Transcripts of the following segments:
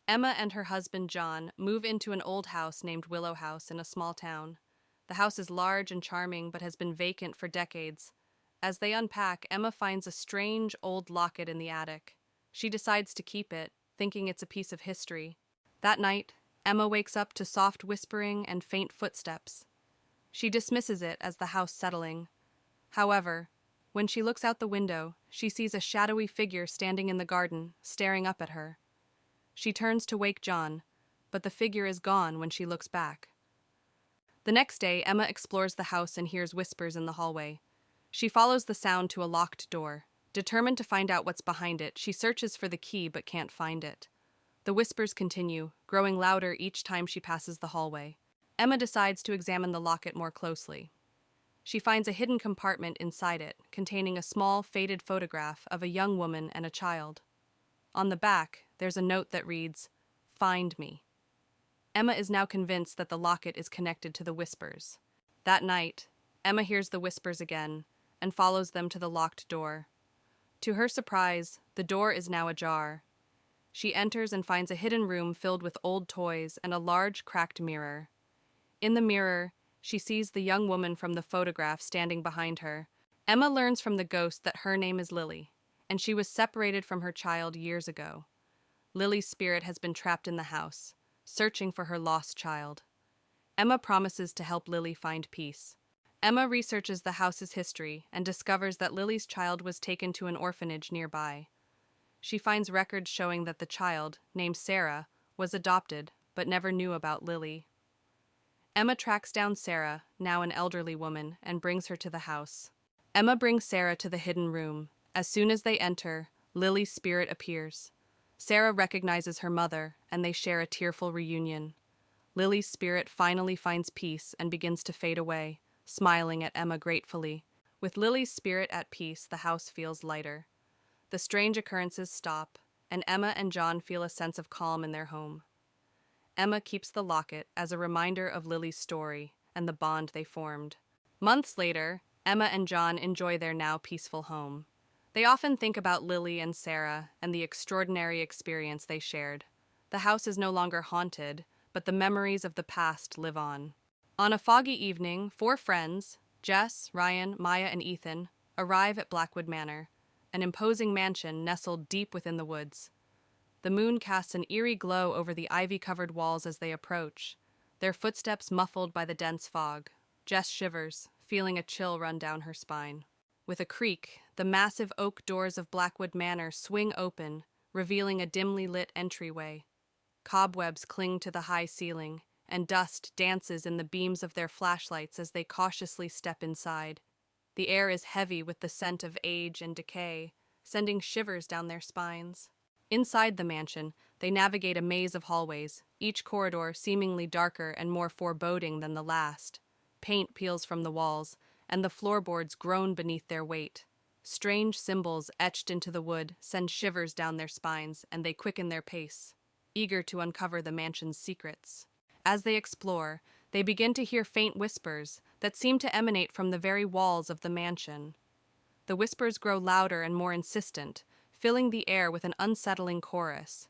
Emma and her husband John move into an old house named Willow House in a small town. The house is large and charming but has been vacant for decades. As they unpack, Emma finds a strange old locket in the attic. She decides to keep it, thinking it's a piece of history. That night, Emma wakes up to soft whispering and faint footsteps. She dismisses it as the house settling. However, when she looks out the window, she sees a shadowy figure standing in the garden, staring up at her. She turns to wake John, but the figure is gone when she looks back. The next day, Emma explores the house and hears whispers in the hallway. She follows the sound to a locked door. Determined to find out what's behind it, she searches for the key but can't find it. The whispers continue, growing louder each time she passes the hallway. Emma decides to examine the locket more closely. She finds a hidden compartment inside it, containing a small, faded photograph of a young woman and a child. On the back, there's a note that reads, "Find me." Emma is now convinced that the locket is connected to the whispers. That night, Emma hears the whispers again and follows them to the locked door. To her surprise, the door is now ajar. She enters and finds a hidden room filled with old toys and a large, cracked mirror. In the mirror, she sees the young woman from the photograph standing behind her. Emma learns from the ghost that her name is Lily, and she was separated from her child years ago. Lily's spirit has been trapped in the house, searching for her lost child. Emma promises to help Lily find peace. Emma researches the house's history and discovers that Lily's child was taken to an orphanage nearby. She finds records showing that the child, named Sarah, was adopted but never knew about Lily. Emma tracks down Sarah, now an elderly woman, and brings her to the house. Emma brings Sarah to the hidden room. As soon as they enter, Lily's spirit appears. Sarah recognizes her mother, and they share a tearful reunion. Lily's spirit finally finds peace and begins to fade away, smiling at Emma gratefully. With Lily's spirit at peace, the house feels lighter. The strange occurrences stop, and Emma and John feel a sense of calm in their home. Emma keeps the locket as a reminder of Lily's story and the bond they formed. Months later, Emma and John enjoy their now peaceful home. They often think about Lily and Sarah and the extraordinary experience they shared. The house is no longer haunted, but the memories of the past live on. On a foggy evening, 4 friends, Jess, Ryan, Maya, and Ethan, arrive at Blackwood Manor, an imposing mansion nestled deep within the woods. The moon casts an eerie glow over the ivy-covered walls as they approach, their footsteps muffled by the dense fog. Jess shivers, feeling a chill run down her spine. With a creak, the massive oak doors of Blackwood Manor swing open, revealing a dimly lit entryway. Cobwebs cling to the high ceiling, and dust dances in the beams of their flashlights as they cautiously step inside. The air is heavy with the scent of age and decay, sending shivers down their spines. Inside the mansion, they navigate a maze of hallways, each corridor seemingly darker and more foreboding than the last. Paint peels from the walls, and the floorboards groan beneath their weight. Strange symbols etched into the wood send shivers down their spines, and they quicken their pace, eager to uncover the mansion's secrets. As they explore, they begin to hear faint whispers that seem to emanate from the very walls of the mansion. The whispers grow louder and more insistent, filling the air with an unsettling chorus.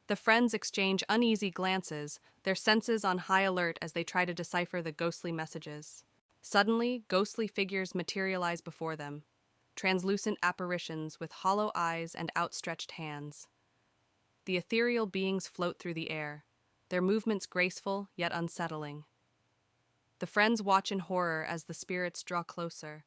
The friends exchange uneasy glances, their senses on high alert as they try to decipher the ghostly messages. Suddenly, ghostly figures materialize before them, translucent apparitions with hollow eyes and outstretched hands. The ethereal beings float through the air, their movements graceful yet unsettling. The friends watch in horror as the spirits draw closer,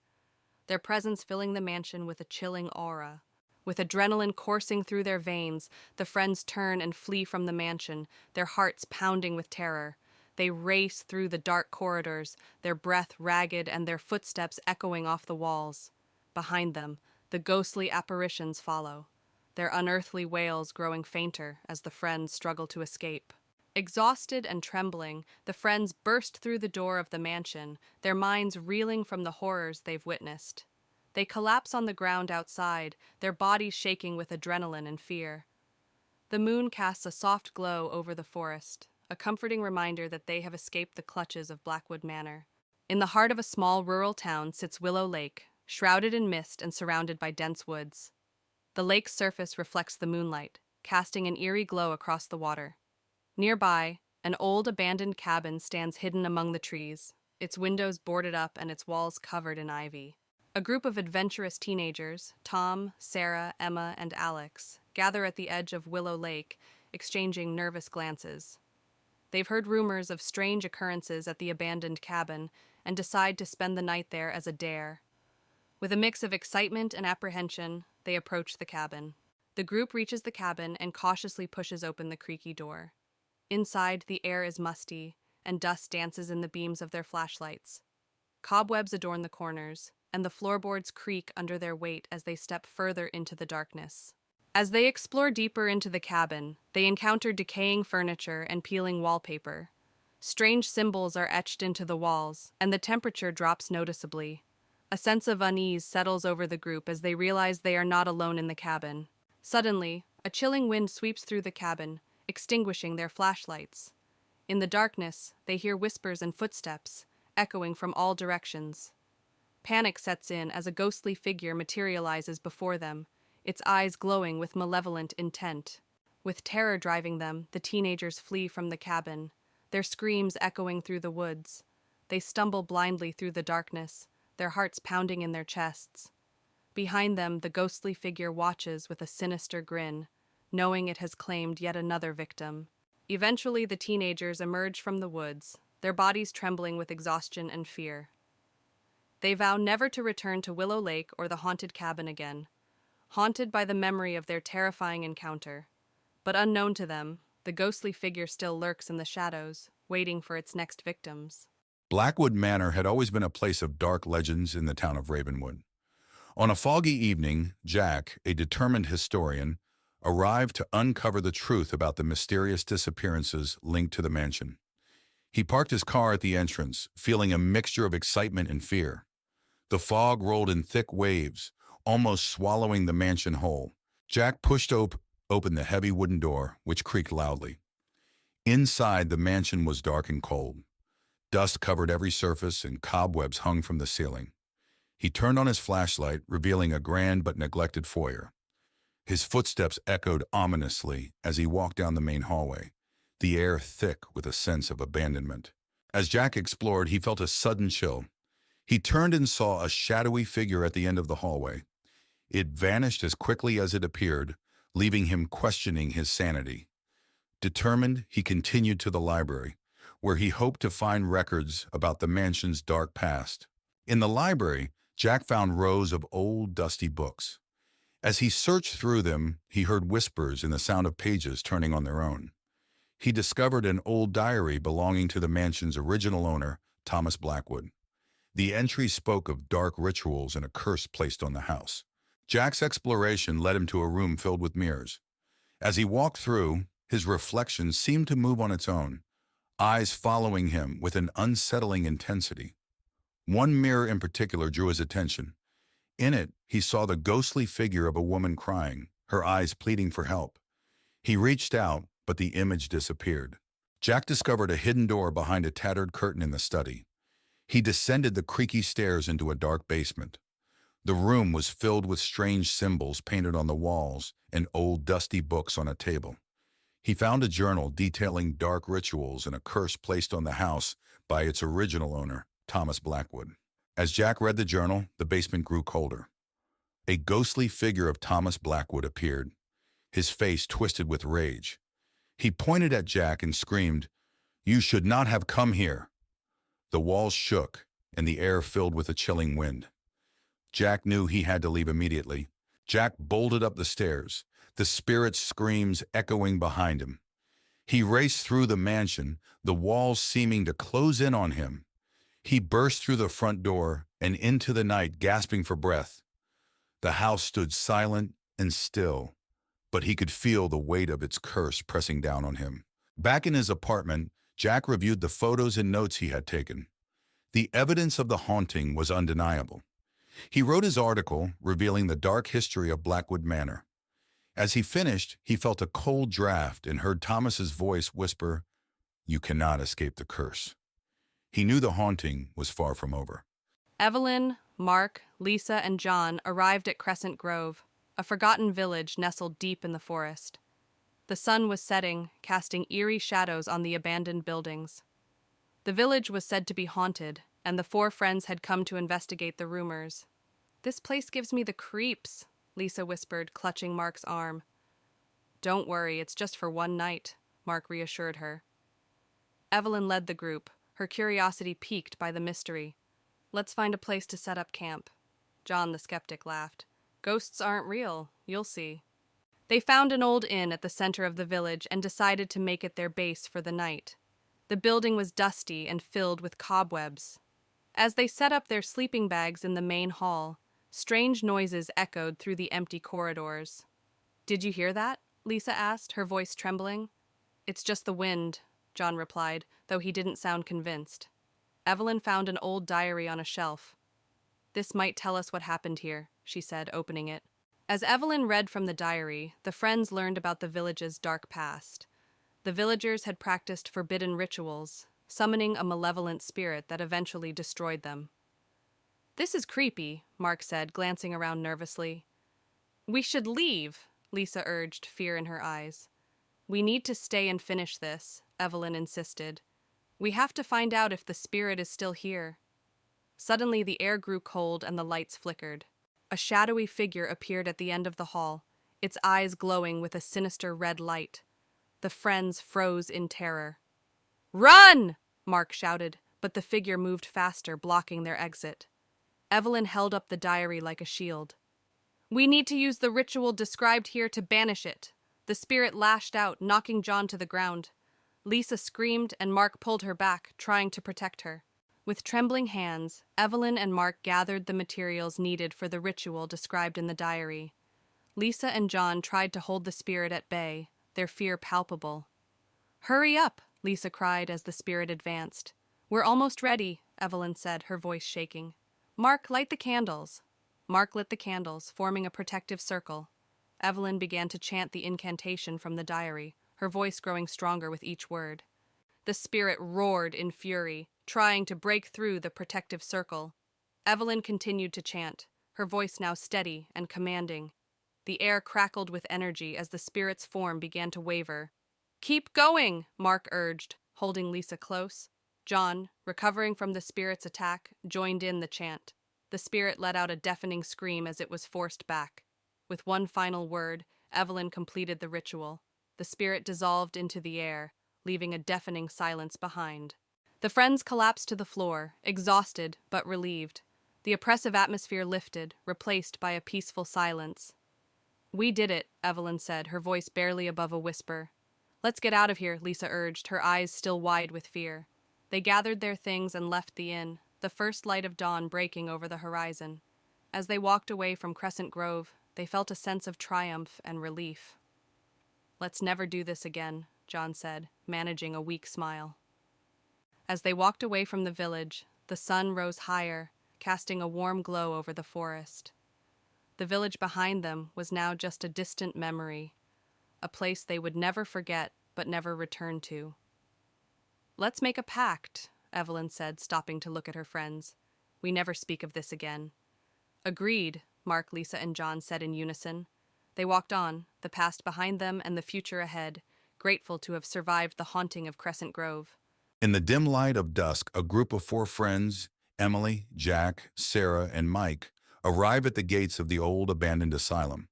their presence filling the mansion with a chilling aura. With adrenaline coursing through their veins, the friends turn and flee from the mansion, their hearts pounding with terror. They race through the dark corridors, their breath ragged and their footsteps echoing off the walls. Behind them, the ghostly apparitions follow, their unearthly wails growing fainter as the friends struggle to escape. Exhausted and trembling, the friends burst through the door of the mansion, their minds reeling from the horrors they've witnessed. They collapse on the ground outside, their bodies shaking with adrenaline and fear. The moon casts a soft glow over the forest, a comforting reminder that they have escaped the clutches of Blackwood Manor. In the heart of a small rural town sits Willow Lake, shrouded in mist and surrounded by dense woods. The lake's surface reflects the moonlight, casting an eerie glow across the water. Nearby, an old abandoned cabin stands hidden among the trees, its windows boarded up and its walls covered in ivy. A group of adventurous teenagers, Tom, Sarah, Emma, and Alex, gather at the edge of Willow Lake, exchanging nervous glances. They've heard rumors of strange occurrences at the abandoned cabin and decide to spend the night there as a dare. With a mix of excitement and apprehension, they approach the cabin. The group reaches the cabin and cautiously pushes open the creaky door. Inside, the air is musty, and dust dances in the beams of their flashlights. Cobwebs adorn the corners, and the floorboards creak under their weight as they step further into the darkness. As they explore deeper into the cabin, they encounter decaying furniture and peeling wallpaper. Strange symbols are etched into the walls, and the temperature drops noticeably. A sense of unease settles over the group as they realize they are not alone in the cabin. Suddenly, a chilling wind sweeps through the cabin, extinguishing their flashlights. In the darkness, they hear whispers and footsteps, echoing from all directions. Panic sets in as a ghostly figure materializes before them, its eyes glowing with malevolent intent. With terror driving them, the teenagers flee from the cabin, their screams echoing through the woods. They stumble blindly through the darkness, their hearts pounding in their chests. Behind them, the ghostly figure watches with a sinister grin, knowing it has claimed yet another victim. Eventually, the teenagers emerge from the woods, their bodies trembling with exhaustion and fear. They vow never to return to Willow Lake or the haunted cabin again, haunted by the memory of their terrifying encounter. But unknown to them, the ghostly figure still lurks in the shadows, waiting for its next victims. Blackwood Manor had always been a place of dark legends in the town of Ravenwood. On a foggy evening, Jack, a determined historian, arrived to uncover the truth about the mysterious disappearances linked to the mansion. He parked his car at the entrance, feeling a mixture of excitement and fear. The fog rolled in thick waves, almost swallowing the mansion whole. Jack pushed open the heavy wooden door, which creaked loudly. Inside, the mansion was dark and cold. Dust covered every surface and cobwebs hung from the ceiling. He turned on his flashlight, revealing a grand but neglected foyer. His footsteps echoed ominously as he walked down the main hallway, the air thick with a sense of abandonment. As Jack explored, he felt a sudden chill. He turned and saw a shadowy figure at the end of the hallway. It vanished as quickly as it appeared, leaving him questioning his sanity. Determined, he continued to the library, where he hoped to find records about the mansion's dark past. In the library, Jack found rows of old, dusty books. As he searched through them, he heard whispers and the sound of pages turning on their own. He discovered an old diary belonging to the mansion's original owner, Thomas Blackwood. The entry spoke of dark rituals and a curse placed on the house. Jack's exploration led him to a room filled with mirrors. As he walked through, his reflection seemed to move on its own, eyes following him with an unsettling intensity. One mirror in particular drew his attention. In it, he saw the ghostly figure of a woman crying, her eyes pleading for help. He reached out, but the image disappeared. Jack discovered a hidden door behind a tattered curtain in the study. He descended the creaky stairs into a dark basement. The room was filled with strange symbols painted on the walls and old dusty books on a table. He found a journal detailing dark rituals and a curse placed on the house by its original owner, Thomas Blackwood. As Jack read the journal, the basement grew colder. A ghostly figure of Thomas Blackwood appeared, his face twisted with rage. He pointed at Jack and screamed, "You should not have come here." The walls shook, and the air filled with a chilling wind. Jack knew he had to leave immediately. Jack bolted up the stairs, the spirit's screams echoing behind him. He raced through the mansion, the walls seeming to close in on him. He burst through the front door and into the night, gasping for breath. The house stood silent and still, but he could feel the weight of its curse pressing down on him. Back in his apartment, Jack reviewed the photos and notes he had taken. The evidence of the haunting was undeniable. He wrote his article, revealing the dark history of Blackwood Manor. As he finished, he felt a cold draft and heard Thomas's voice whisper, "You cannot escape the curse." He knew the haunting was far from over. Evelyn, Mark, Lisa, and John arrived at Crescent Grove, a forgotten village nestled deep in the forest. The sun was setting, casting eerie shadows on the abandoned buildings. The village was said to be haunted, and the four friends had come to investigate the rumors. "This place gives me the creeps," Lisa whispered, clutching Mark's arm. "Don't worry, it's just for one night," Mark reassured her. Evelyn led the group, her curiosity piqued by the mystery. "Let's find a place to set up camp." John the skeptic laughed. "Ghosts aren't real, you'll see." They found an old inn at the center of the village and decided to make it their base for the night. The building was dusty and filled with cobwebs. As they set up their sleeping bags in the main hall, strange noises echoed through the empty corridors. "Did you hear that?" Lisa asked, her voice trembling. "It's just the wind," John replied, though he didn't sound convinced. Evelyn found an old diary on a shelf. "This might tell us what happened here," she said, opening it. As Evelyn read from the diary, the friends learned about the village's dark past. The villagers had practiced forbidden rituals, summoning a malevolent spirit that eventually destroyed them. "This is creepy," Mark said, glancing around nervously. "We should leave," Lisa urged, fear in her eyes. "We need to stay and finish this," Evelyn insisted. "We have to find out if the spirit is still here." Suddenly the air grew cold and the lights flickered. A shadowy figure appeared at the end of the hall, its eyes glowing with a sinister red light. The friends froze in terror. "Run!" Mark shouted, but the figure moved faster, blocking their exit. Evelyn held up the diary like a shield. "We need to use the ritual described here to banish it." The spirit lashed out, knocking John to the ground. Lisa screamed and Mark pulled her back, trying to protect her. With trembling hands, Evelyn and Mark gathered the materials needed for the ritual described in the diary. Lisa and John tried to hold the spirit at bay, their fear palpable. "Hurry up," Lisa cried as the spirit advanced. "We're almost ready," Evelyn said, her voice shaking. "Mark, light the candles." Mark lit the candles, forming a protective circle. Evelyn began to chant the incantation from the diary, her voice growing stronger with each word. The spirit roared in fury, trying to break through the protective circle. Evelyn continued to chant, her voice now steady and commanding. The air crackled with energy as the spirit's form began to waver. "Keep going," Mark urged, holding Lisa close. John, recovering from the spirit's attack, joined in the chant. The spirit let out a deafening scream as it was forced back. With one final word, Evelyn completed the ritual. The spirit dissolved into the air, leaving a deafening silence behind. The friends collapsed to the floor, exhausted but relieved. The oppressive atmosphere lifted, replaced by a peaceful silence. "We did it," Evelyn said, her voice barely above a whisper. "Let's get out of here," Lisa urged, her eyes still wide with fear. They gathered their things and left the inn, the first light of dawn breaking over the horizon. As they walked away from Crescent Grove, they felt a sense of triumph and relief. "Let's never do this again," John said, managing a weak smile. As they walked away from the village, the sun rose higher, casting a warm glow over the forest. The village behind them was now just a distant memory, a place they would never forget but never return to. "Let's make a pact," Evelyn said, stopping to look at her friends. "We never speak of this again." "Agreed," Mark, Lisa, and John said in unison. They walked on, the past behind them and the future ahead, grateful to have survived the haunting of Crescent Grove. In the dim light of dusk, a group of four friends, Emily, Jack, Sarah, and Mike, arrive at the gates of the old abandoned asylum.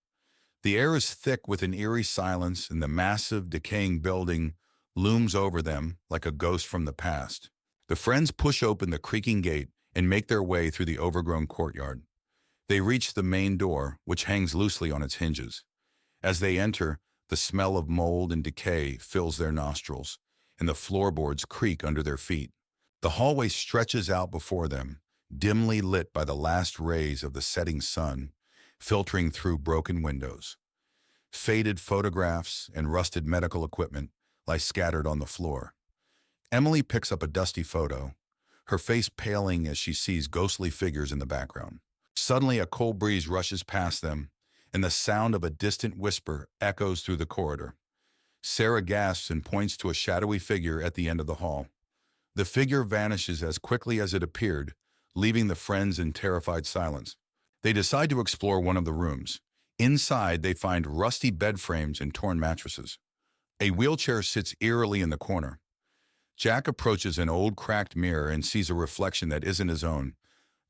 The air is thick with an eerie silence, and the massive, decaying building looms over them like a ghost from the past. The friends push open the creaking gate and make their way through the overgrown courtyard. They reach the main door, which hangs loosely on its hinges. As they enter, the smell of mold and decay fills their nostrils, and the floorboards creak under their feet. The hallway stretches out before them, dimly lit by the last rays of the setting sun, filtering through broken windows. Faded photographs and rusted medical equipment lie scattered on the floor. Emily picks up a dusty photo, her face paling as she sees ghostly figures in the background. Suddenly, a cold breeze rushes past them, and the sound of a distant whisper echoes through the corridor. Sarah gasps and points to a shadowy figure at the end of the hall. The figure vanishes as quickly as it appeared, leaving the friends in terrified silence. They decide to explore one of the rooms. Inside, they find rusty bed frames and torn mattresses. A wheelchair sits eerily in the corner. Jack approaches an old cracked mirror and sees a reflection that isn't his own,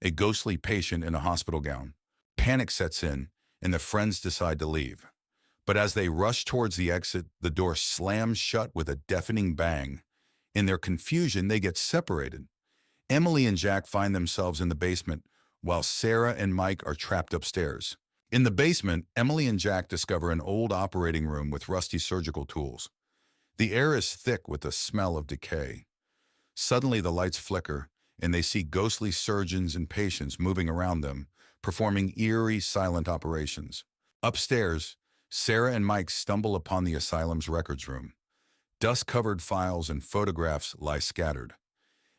a ghostly patient in a hospital gown. Panic sets in, and the friends decide to leave. But as they rush towards the exit, the door slams shut with a deafening bang. In their confusion, they get separated. Emily and Jack find themselves in the basement, while Sarah and Mike are trapped upstairs. In the basement, Emily and Jack discover an old operating room with rusty surgical tools. The air is thick with the smell of decay. Suddenly, the lights flicker, and they see ghostly surgeons and patients moving around them, performing eerie, silent operations. Upstairs, Sarah and Mike stumble upon the asylum's records room. Dust-covered files and photographs lie scattered.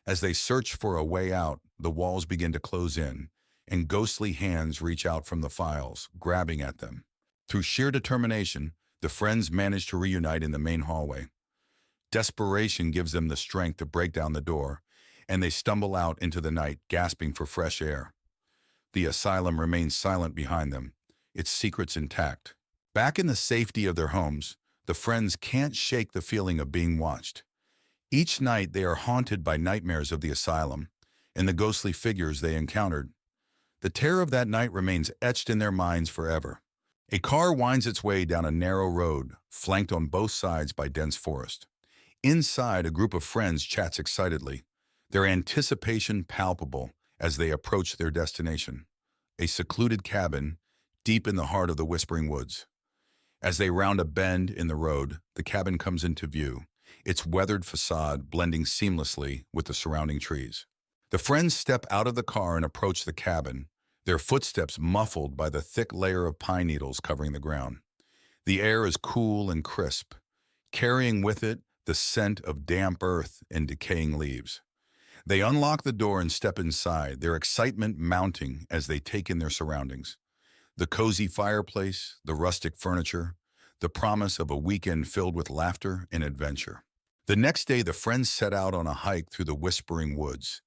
As they search for a way out, the walls begin to close in, and ghostly hands reach out from the files, grabbing at them. Through sheer determination, the friends manage to reunite in the main hallway. Desperation gives them the strength to break down the door, and they stumble out into the night, gasping for fresh air. The asylum remains silent behind them, its secrets intact. Back in the safety of their homes, the friends can't shake the feeling of being watched. Each night they are haunted by nightmares of the asylum and the ghostly figures they encountered. The terror of that night remains etched in their minds forever. A car winds its way down a narrow road, flanked on both sides by dense forest. Inside, a group of friends chats excitedly, their anticipation palpable as they approach their destination, a secluded cabin deep in the heart of the Whispering Woods. As they round a bend in the road, the cabin comes into view, its weathered facade blending seamlessly with the surrounding trees. The friends step out of the car and approach the cabin, their footsteps muffled by the thick layer of pine needles covering the ground. The air is cool and crisp, carrying with it the scent of damp earth and decaying leaves. They unlock the door and step inside, their excitement mounting as they take in their surroundings. The cozy fireplace, the rustic furniture, the promise of a weekend filled with laughter and adventure. The next day, the friends set out on a hike through the Whispering Woods,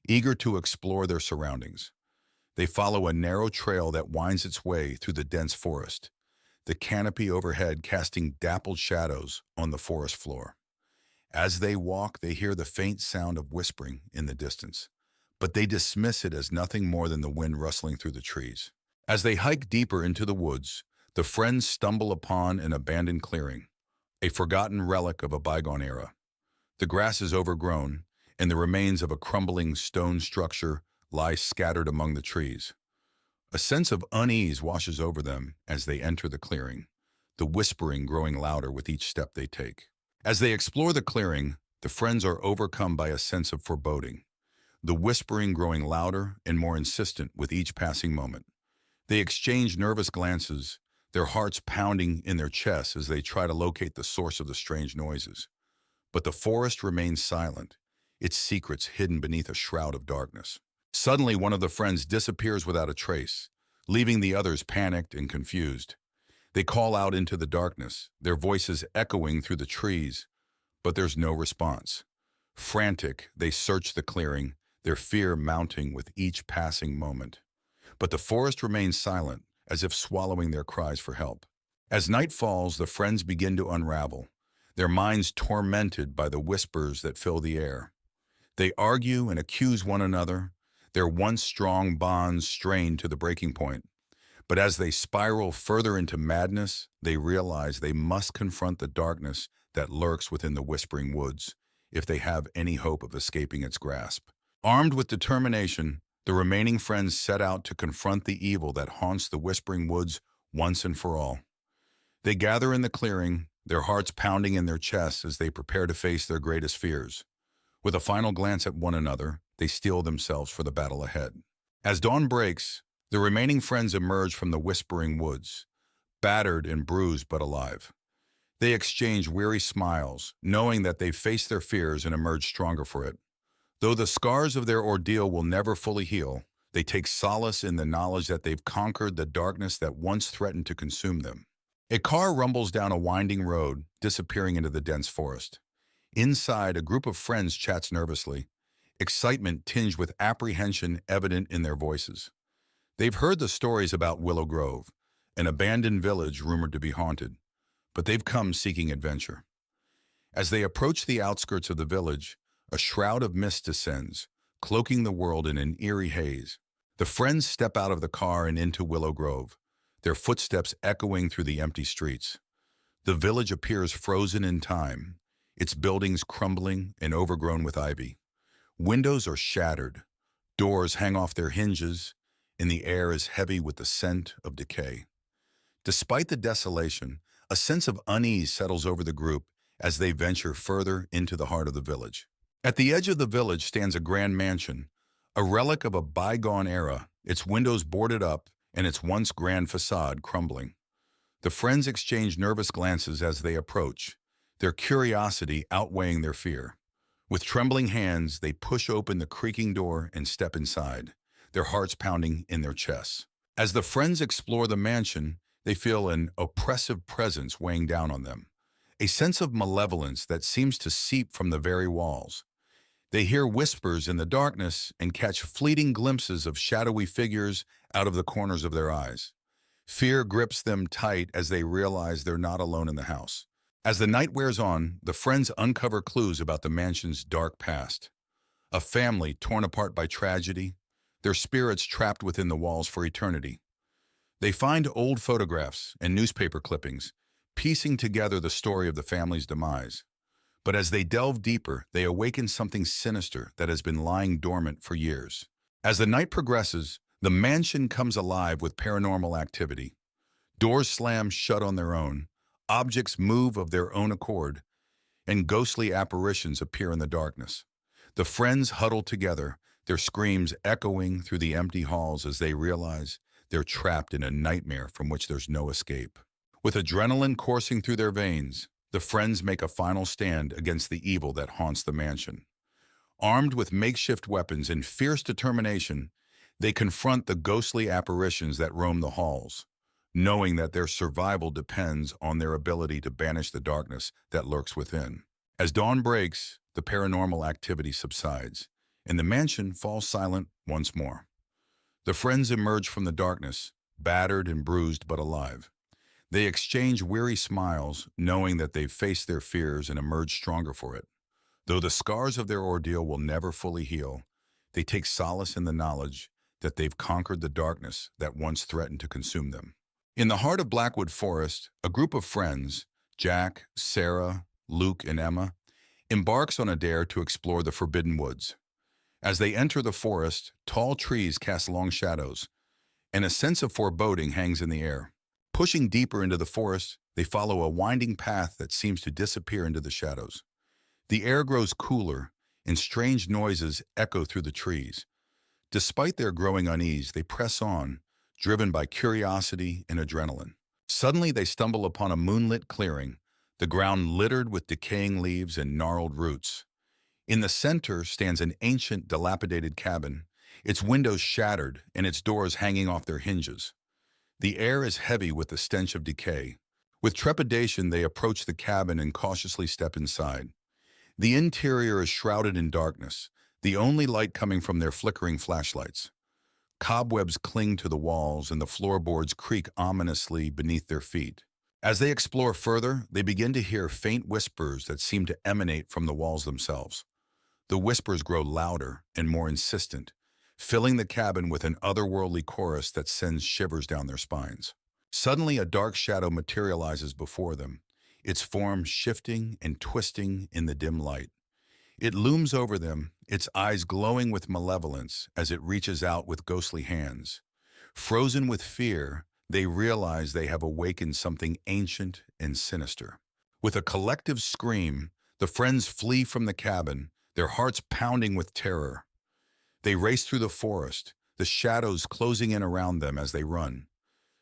eager to explore their surroundings. They follow a narrow trail that winds its way through the dense forest, the canopy overhead casting dappled shadows on the forest floor. As they walk, they hear the faint sound of whispering in the distance, but they dismiss it as nothing more than the wind rustling through the trees. As they hike deeper into the woods, the friends stumble upon an abandoned clearing, a forgotten relic of a bygone era. The grass is overgrown, and the remains of a crumbling stone structure lie scattered among the trees. A sense of unease washes over them as they enter the clearing, the whispering growing louder with each step they take. As they explore the clearing, the friends are overcome by a sense of foreboding, the whispering growing louder and more insistent with each passing moment. They exchange nervous glances, their hearts pounding in their chests as they try to locate the source of the strange noises. But the forest remains silent, its secrets hidden beneath a shroud of darkness. Suddenly, one of the friends disappears without a trace, leaving the others panicked and confused. They call out into the darkness, their voices echoing through the trees, but there's no response. Frantic, they search the clearing, their fear mounting with each passing moment. But the forest remains silent, as if swallowing their cries for help. As night falls, the friends begin to unravel, their minds tormented by the whispers that fill the air. They argue and accuse one another, their once strong bonds strained to the breaking point. But as they spiral further into madness, they realize they must confront the darkness that lurks within the Whispering Woods if they have any hope of escaping its grasp. Armed with determination, the remaining friends set out to confront the evil that haunts the Whispering Woods once and for all. They gather in the clearing, their hearts pounding in their chests as they prepare to face their greatest fears. With a final glance at one another, they steel themselves for the battle ahead. As dawn breaks, the remaining friends emerge from the Whispering Woods, battered and bruised but alive. They exchange weary smiles, knowing that they've faced their fears and emerged stronger for it. Though the scars of their ordeal will never fully heal, they take solace in the knowledge that they've conquered the darkness that once threatened to consume them. A car rumbles down a winding road, disappearing into the dense forest. Inside, a group of friends chats nervously, excitement tinged with apprehension evident in their voices. They've heard the stories about Willow Grove, an abandoned village rumored to be haunted, but they've come seeking adventure. As they approach the outskirts of the village, a shroud of mist descends, cloaking the world in an eerie haze. The friends step out of the car and into Willow Grove, their footsteps echoing through the empty streets. The village appears frozen in time, its buildings crumbling and overgrown with ivy. Windows are shattered, doors hang off their hinges, and the air is heavy with the scent of decay. Despite the desolation, a sense of unease settles over the group as they venture further into the heart of the village. At the edge of the village stands a grand mansion, a relic of a bygone era, its windows boarded up and its once grand facade crumbling. The friends exchange nervous glances as they approach, their curiosity outweighing their fear. With trembling hands, they push open the creaking door and step inside, their hearts pounding in their chests. As the friends explore the mansion, they feel an oppressive presence weighing down on them, a sense of malevolence that seems to seep from the very walls. They hear whispers in the darkness and catch fleeting glimpses of shadowy figures out of the corners of their eyes. Fear grips them tight as they realize they're not alone in the house. As the night wears on, the friends uncover clues about the mansion's dark past. A family torn apart by tragedy, their spirits trapped within the walls for eternity. They find old photographs and newspaper clippings, piecing together the story of the family's demise. But as they delve deeper, they awaken something sinister that has been lying dormant for years. As the night progresses, the mansion comes alive with paranormal activity. Doors slam shut on their own, objects move of their own accord, and ghostly apparitions appear in the darkness. The friends huddle together, their screams echoing through the empty halls as they realize they're trapped in a nightmare from which there's no escape. With adrenaline coursing through their veins, the friends make a final stand against the evil that haunts the mansion. Armed with makeshift weapons and fierce determination, they confront the ghostly apparitions that roam the halls, knowing that their survival depends on their ability to banish the darkness that lurks within. As dawn breaks, the paranormal activity subsides, and the mansion falls silent once more. The friends emerge from the darkness, battered and bruised but alive. They exchange weary smiles, knowing that they've faced their fears and emerged stronger for it. Though the scars of their ordeal will never fully heal, they take solace in the knowledge that they've conquered the darkness that once threatened to consume them. In the heart of Blackwood Forest, a group of friends, Jack, Sarah, Luke, and Emma, embarks on a dare to explore the forbidden woods. As they enter the forest, tall trees cast long shadows, and a sense of foreboding hangs in the air. Pushing deeper into the forest, they follow a winding path that seems to disappear into the shadows. The air grows cooler, and strange noises echo through the trees. Despite their growing unease, they press on, driven by curiosity and adrenaline. Suddenly, they stumble upon a moonlit clearing, the ground littered with decaying leaves and gnarled roots. In the center stands an ancient, dilapidated cabin, its windows shattered and its doors hanging off their hinges. The air is heavy with the stench of decay. With trepidation, they approach the cabin and cautiously step inside. The interior is shrouded in darkness, the only light coming from their flickering flashlights. Cobwebs cling to the walls and the floorboards creak ominously beneath their feet. As they explore further, they begin to hear faint whispers that seem to emanate from the walls themselves. The whispers grow louder and more insistent, filling the cabin with an otherworldly chorus that sends shivers down their spines. Suddenly, a dark shadow materializes before them, its form shifting and twisting in the dim light. It looms over them, its eyes glowing with malevolence as it reaches out with ghostly hands. Frozen with fear, they realize they have awakened something ancient and sinister. With a collective scream, the friends flee from the cabin, their hearts pounding with terror. They race through the forest, the shadows closing in around them as they run.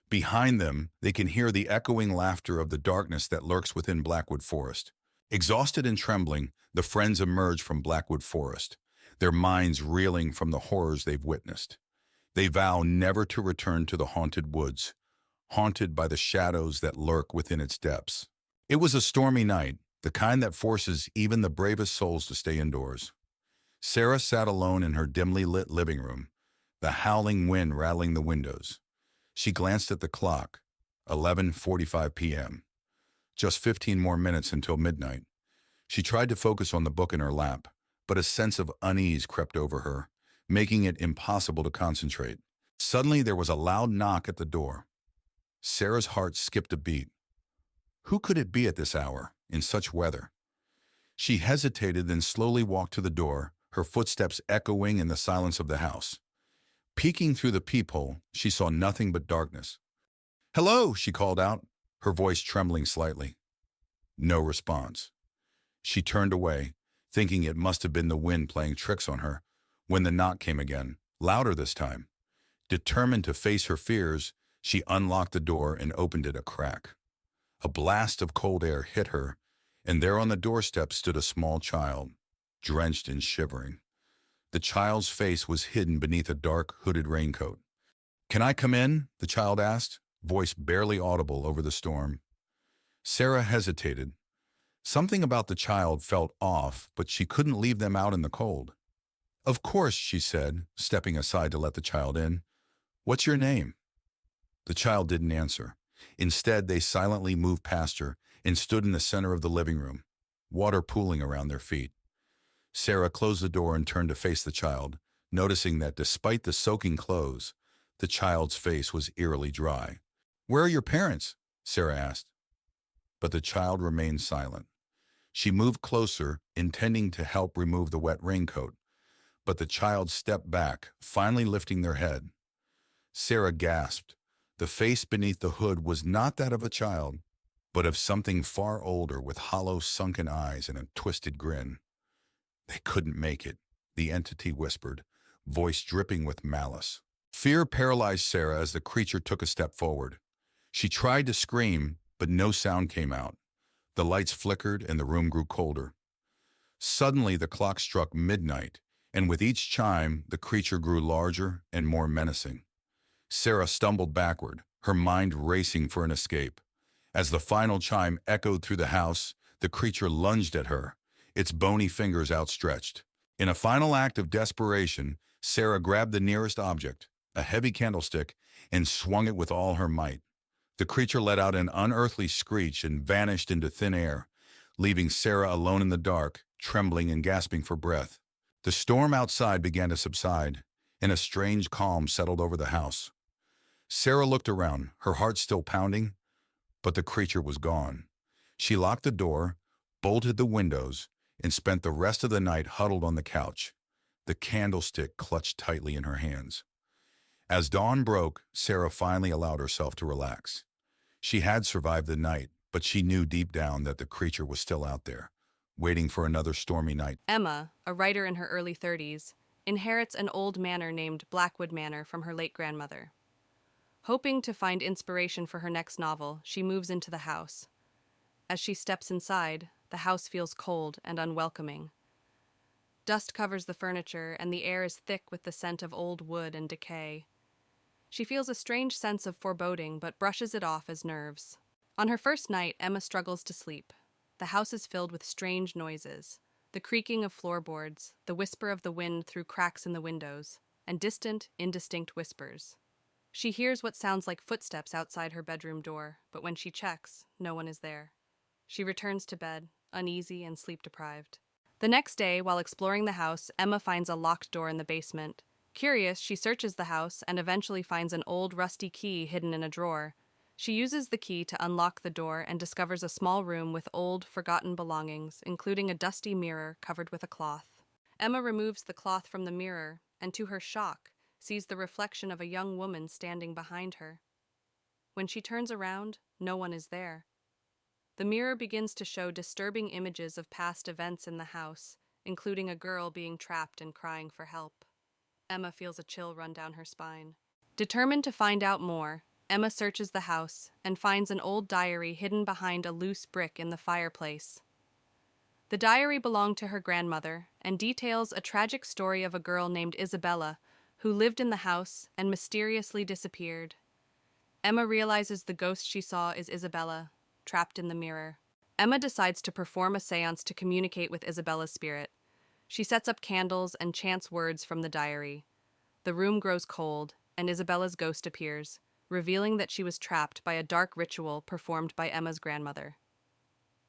Behind them, they can hear the echoing laughter of the darkness that lurks within Blackwood Forest. Exhausted and trembling, the friends emerge from Blackwood Forest, their minds reeling from the horrors they've witnessed. They vow never to return to the haunted woods, haunted by the shadows that lurk within its depths. It was a stormy night, the kind that forces even the bravest souls to stay indoors. Sarah sat alone in her dimly lit living room, the howling wind rattling the windows. She glanced at the clock, 11:45 p.m. Just 15 more minutes until midnight. She tried to focus on the book in her lap, but a sense of unease crept over her, making it impossible to concentrate. Suddenly, there was a loud knock at the door. Sarah's heart skipped a beat. Who could it be at this hour, in such weather? She hesitated, then slowly walked to the door, her footsteps echoing in the silence of the house. Peeking through the peephole, she saw nothing but darkness. "Hello," she called out, her voice trembling slightly. No response. She turned away, thinking it must have been the wind playing tricks on her, when the knock came again, louder this time. Determined to face her fears, she unlocked the door and opened it a crack. A blast of cold air hit her, and there on the doorstep stood a small child, drenched and shivering. The child's face was hidden beneath a dark, hooded raincoat. "Can I come in?" the child asked, voice barely audible over the storm. Sarah hesitated. Something about the child felt off, but she couldn't leave them out in the cold. "Of course," she said, stepping aside to let the child in. "What's your name?" The child didn't answer. Instead, they silently moved past her and stood in the center of the living room, water pooling around their feet. Sarah closed the door and turned to face the child, noticing that despite the soaking clothes, the child's face was eerily dry. "Where are your parents?" Sarah asked. But the child remained silent. She moved closer, intending to help remove the wet raincoat, but the child stepped back, finally lifting their head. Sarah gasped. The face beneath the hood was not that of a child, but of something far older with hollow, sunken eyes and a twisted grin. "They couldn't make it," the entity whispered, voice dripping with malice. Fear paralyzed Sarah as the creature took a step forward. She tried to scream, but no sound came out. The lights flickered and the room grew colder. Suddenly, the clock struck midnight, and with each chime, the creature grew larger and more menacing. Sarah stumbled backward, her mind racing for an escape. As the final chime echoed through the house, the creature lunged at her, its bony fingers outstretched. In a final act of desperation, Sarah grabbed the nearest object, a heavy candlestick, and swung it with all her might. The creature let out an unearthly screech and vanished into thin air, leaving Sarah alone in the dark, trembling and gasping for breath. The storm outside began to subside, and a strange calm settled over the house. Sarah looked around, her heart still pounding, but the creature was gone. She locked the door, bolted the windows, and spent the rest of the night huddled on the couch, the candlestick clutched tightly in her hands. As dawn broke, Sarah finally allowed herself to relax. She had survived the night, but she knew deep down that the creature was still out there, waiting for another stormy night. Emma, a writer in her early 30s, inherits an old manor named Blackwood Manor from her late grandmother. Hoping to find inspiration for her next novel, she moves into the house. As she steps inside, the house feels cold and unwelcoming. Dust covers the furniture, and the air is thick with the scent of old wood and decay. She feels a strange sense of foreboding, but brushes it off as nerves. On her first night, Emma struggles to sleep. The house is filled with strange noises, the creaking of floorboards, the whisper of the wind through cracks in the windows, and distant, indistinct whispers. She hears what sounds like footsteps outside her bedroom door, but when she checks, no one is there. She returns to bed, uneasy and sleep-deprived. The next day, while exploring the house, Emma finds a locked door in the basement. Curious, she searches the house and eventually finds an old rusty key hidden in a drawer. She uses the key to unlock the door and discovers a small room with old, forgotten belongings, including a dusty mirror covered with a cloth. Emma removes the cloth from the mirror and, to her shock, sees the reflection of a young woman standing behind her. When she turns around, no one is there. The mirror begins to show disturbing images of past events in the house, including a girl being trapped and crying for help. Emma feels a chill run down her spine. Determined to find out more, Emma searches the house and finds an old diary hidden behind a loose brick in the fireplace. The diary belonged to her grandmother and details a tragic story of a girl named Isabella who lived in the house and mysteriously disappeared. Emma realizes the ghost she saw is Isabella, trapped in the mirror. Emma decides to perform a seance to communicate with Isabella's spirit. She sets up candles and chants words from the diary. The room grows cold, and Isabella's ghost appears, revealing that she was trapped by a dark ritual performed by Emma's grandmother.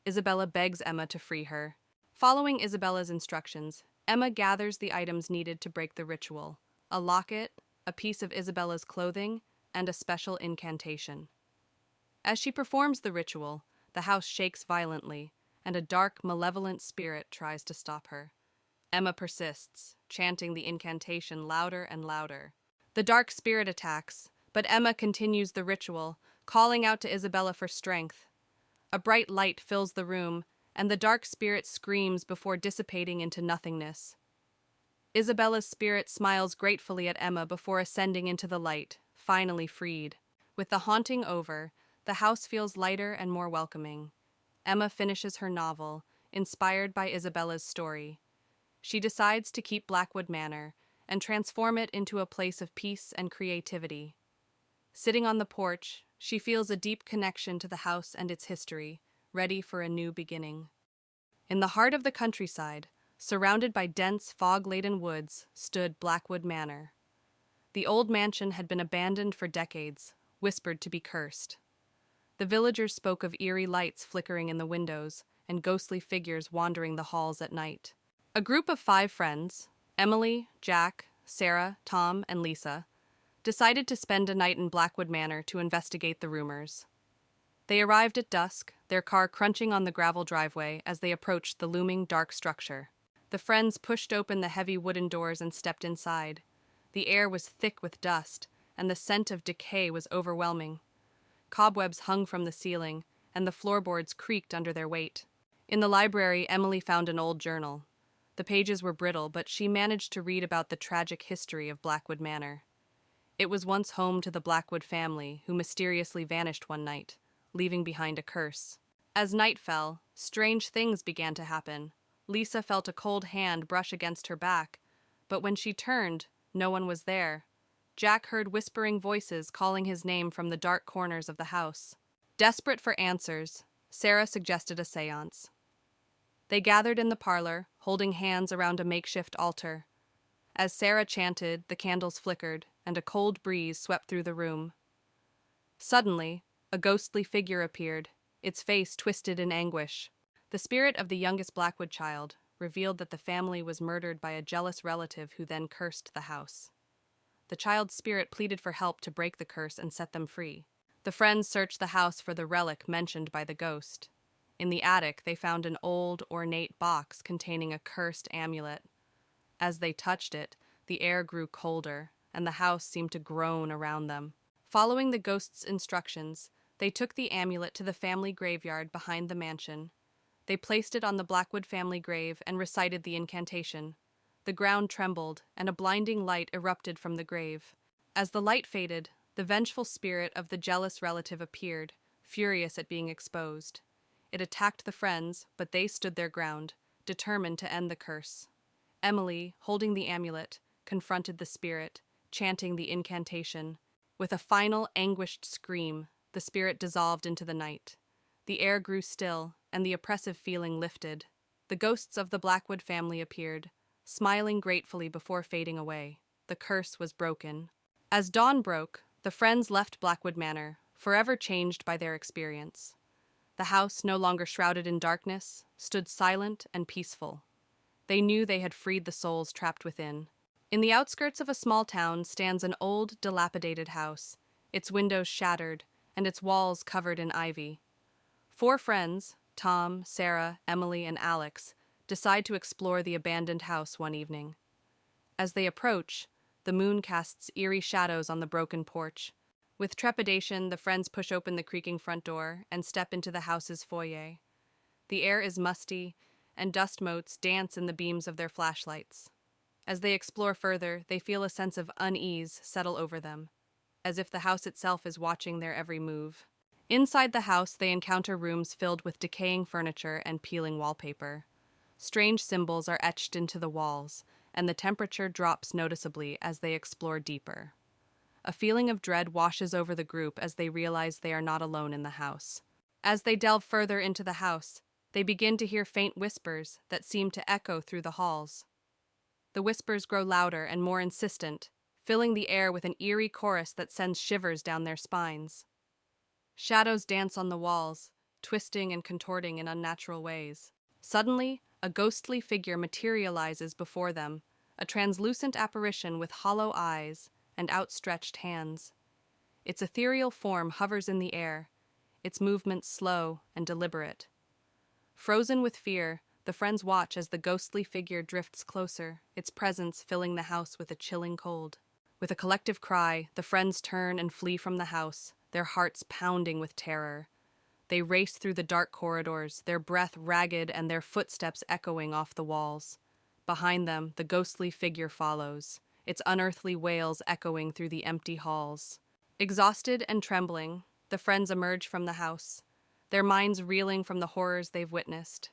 Isabella begs Emma to free her, Following Isabella's instructions, Emma gathers the items needed to break the ritual: a locket, a piece of Isabella's clothing, and a special incantation. As she performs the ritual, the house shakes violently, and a dark, malevolent spirit tries to stop her. Emma persists, chanting the incantation louder and louder. The dark spirit attacks, but Emma continues the ritual, calling out to Isabella for strength. A bright light fills the room, and the dark spirit screams before dissipating into nothingness. Isabella's spirit smiles gratefully at Emma before ascending into the light, finally freed. With the haunting over, the house feels lighter and more welcoming. Emma finishes her novel, inspired by Isabella's story. She decides to keep Blackwood Manor and transform it into a place of peace and creativity. Sitting on the porch, she feels a deep connection to the house and its history, ready for a new beginning. In the heart of the countryside, surrounded by dense, fog-laden woods, stood Blackwood Manor. The old mansion had been abandoned for decades, whispered to be cursed. The villagers spoke of eerie lights flickering in the windows and ghostly figures wandering the halls at night. A group of 5 friends, Emily, Jack, Sarah, Tom, and Lisa, decided to spend a night in Blackwood Manor to investigate the rumors. They arrived at dusk, their car crunching on the gravel driveway as they approached the looming dark structure. The friends pushed open the heavy wooden doors and stepped inside. The air was thick with dust, and the scent of decay was overwhelming. Cobwebs hung from the ceiling, and the floorboards creaked under their weight. In the library, Emily found an old journal. The pages were brittle, but she managed to read about the tragic history of Blackwood Manor. It was once home to the Blackwood family, who mysteriously vanished one night, leaving behind a curse. As night fell, strange things began to happen. Lisa felt a cold hand brush against her back, but when she turned, no one was there. Jack heard whispering voices calling his name from the dark corners of the house. Desperate for answers, Sarah suggested a séance. They gathered in the parlor, holding hands around a makeshift altar. As Sarah chanted, the candles flickered, and a cold breeze swept through the room. Suddenly, a ghostly figure appeared, its face twisted in anguish. The spirit of the youngest Blackwood child revealed that the family was murdered by a jealous relative who then cursed the house. The child's spirit pleaded for help to break the curse and set them free. The friends searched the house for the relic mentioned by the ghost. In the attic, they found an old, ornate box containing a cursed amulet. As they touched it, the air grew colder, and the house seemed to groan around them. Following the ghost's instructions, they took the amulet to the family graveyard behind the mansion. They placed it on the Blackwood family grave and recited the incantation. The ground trembled, and a blinding light erupted from the grave. As the light faded, the vengeful spirit of the jealous relative appeared, furious at being exposed. It attacked the friends, but they stood their ground, determined to end the curse. Emily, holding the amulet, confronted the spirit, chanting the incantation. With a final, anguished scream, the spirit dissolved into the night. The air grew still, and the oppressive feeling lifted. The ghosts of the Blackwood family appeared, smiling gratefully before fading away. The curse was broken. As dawn broke, the friends left Blackwood Manor, forever changed by their experience. The house, no longer shrouded in darkness, stood silent and peaceful. They knew they had freed the souls trapped within. In the outskirts of a small town stands an old, dilapidated house, its windows shattered and its walls covered in ivy. 4 friends, Tom, Sarah, Emily, and Alex, decide to explore the abandoned house one evening. As they approach, the moon casts eerie shadows on the broken porch. With trepidation, the friends push open the creaking front door and step into the house's foyer. The air is musty, and dust motes dance in the beams of their flashlights. As they explore further, they feel a sense of unease settle over them, as if the house itself is watching their every move. Inside the house, they encounter rooms filled with decaying furniture and peeling wallpaper. Strange symbols are etched into the walls, and the temperature drops noticeably as they explore deeper. A feeling of dread washes over the group as they realize they are not alone in the house. As they delve further into the house, they begin to hear faint whispers that seem to echo through the halls. The whispers grow louder and more insistent, filling the air with an eerie chorus that sends shivers down their spines. Shadows dance on the walls, twisting and contorting in unnatural ways. Suddenly, a ghostly figure materializes before them, a translucent apparition with hollow eyes and outstretched hands. Its ethereal form hovers in the air, its movements slow and deliberate. Frozen with fear, the friends watch as the ghostly figure drifts closer, its presence filling the house with a chilling cold. With a collective cry, the friends turn and flee from the house, their hearts pounding with terror. They race through the dark corridors, their breath ragged and their footsteps echoing off the walls. Behind them, the ghostly figure follows, its unearthly wails echoing through the empty halls. Exhausted and trembling, the friends emerge from the house, their minds reeling from the horrors they've witnessed.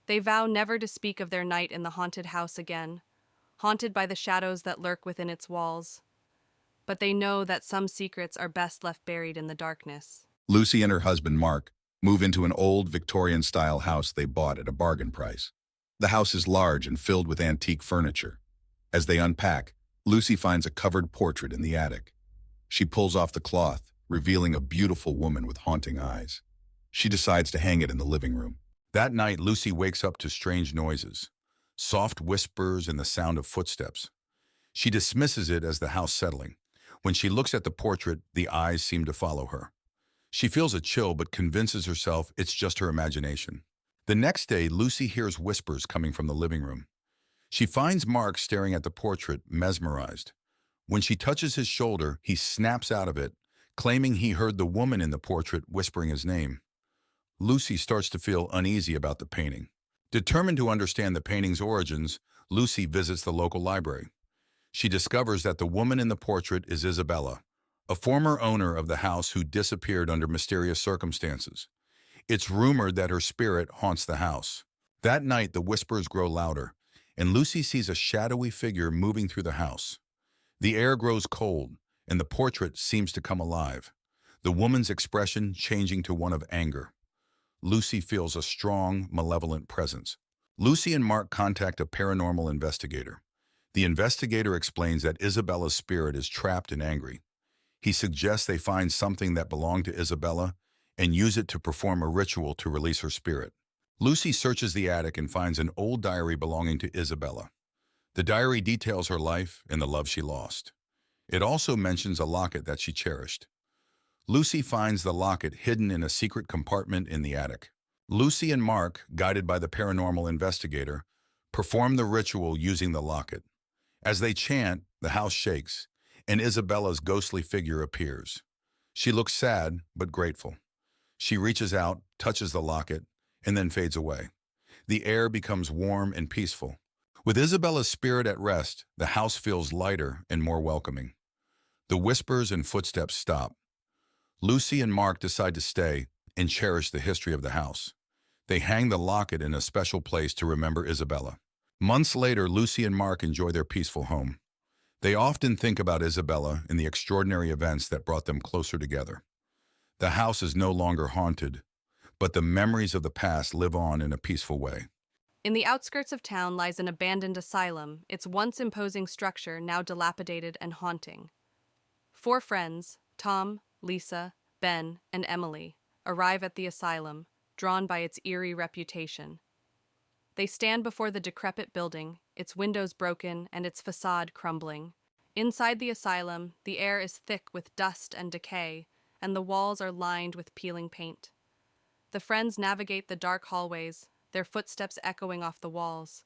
They vow never to speak of their night in the haunted house again, haunted by the shadows that lurk within its walls. But they know that some secrets are best left buried in the darkness. Lucy and her husband, Mark, move into an old Victorian-style house they bought at a bargain price. The house is large and filled with antique furniture. As they unpack, Lucy finds a covered portrait in the attic. She pulls off the cloth, revealing a beautiful woman with haunting eyes. She decides to hang it in the living room. That night, Lucy wakes up to strange noises, soft whispers and the sound of footsteps. She dismisses it as the house settling. When she looks at the portrait, the eyes seem to follow her. She feels a chill but convinces herself it's just her imagination. The next day, Lucy hears whispers coming from the living room. She finds Mark staring at the portrait, mesmerized. When she touches his shoulder, he snaps out of it, claiming he heard the woman in the portrait whispering his name. Lucy starts to feel uneasy about the painting. Determined to understand the painting's origins, Lucy visits the local library. She discovers that the woman in the portrait is Isabella, a former owner of the house who disappeared under mysterious circumstances. It's rumored that her spirit haunts the house. That night, the whispers grow louder, and Lucy sees a shadowy figure moving through the house. The air grows cold, and the portrait seems to come alive, the woman's expression changing to one of anger. Lucy feels a strong, malevolent presence. Lucy and Mark contact a paranormal investigator. The investigator explains that Isabella's spirit is trapped and angry. He suggests they find something that belonged to Isabella and use it to perform a ritual to release her spirit. Lucy searches the attic and finds an old diary belonging to Isabella. The diary details her life and the love she lost. It also mentions a locket that she cherished. Lucy finds the locket hidden in a secret compartment in the attic. Lucy and Mark, guided by the paranormal investigator, perform the ritual using the locket. As they chant, the house shakes, and Isabella's ghostly figure appears. She looks sad, but grateful. She reaches out, touches the locket, and then fades away. The air becomes warm and peaceful. With Isabella's spirit at rest, the house feels lighter and more welcoming. The whispers and footsteps stop. Lucy and Mark decide to stay and cherish the history of the house. They hang the locket in a special place to remember Isabella. Months later, Lucy and Mark enjoy their peaceful home. They often think about Isabella and the extraordinary events that brought them closer together. The house is no longer haunted, but the memories of the past live on in a peaceful way. In the outskirts of town lies an abandoned asylum, its once imposing structure now dilapidated and haunting. 4 friends, Tom, Lisa, Ben, and Emily, arrive at the asylum, drawn by its eerie reputation. They stand before the decrepit building, its windows broken and its facade crumbling. Inside the asylum, the air is thick with dust and decay, and the walls are lined with peeling paint. The friends navigate the dark hallways, their footsteps echoing off the walls.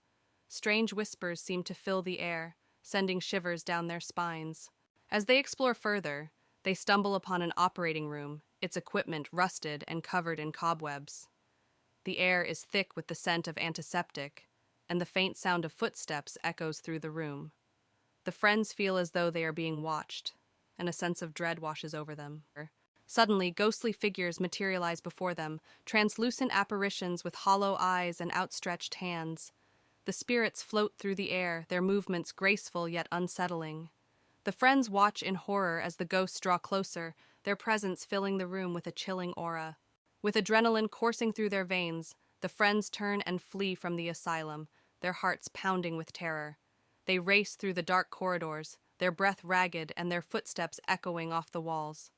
Strange whispers seem to fill the air, sending shivers down their spines. As they explore further, they stumble upon an operating room, its equipment rusted and covered in cobwebs. The air is thick with the scent of antiseptic, and the faint sound of footsteps echoes through the room. The friends feel as though they are being watched, and a sense of dread washes over them. Suddenly, ghostly figures materialize before them, translucent apparitions with hollow eyes and outstretched hands. The spirits float through the air, their movements graceful yet unsettling. The friends watch in horror as the ghosts draw closer, their presence filling the room with a chilling aura. With adrenaline coursing through their veins, the friends turn and flee from the asylum, their hearts pounding with terror. They race through the dark corridors, their breath ragged and their footsteps echoing off the walls.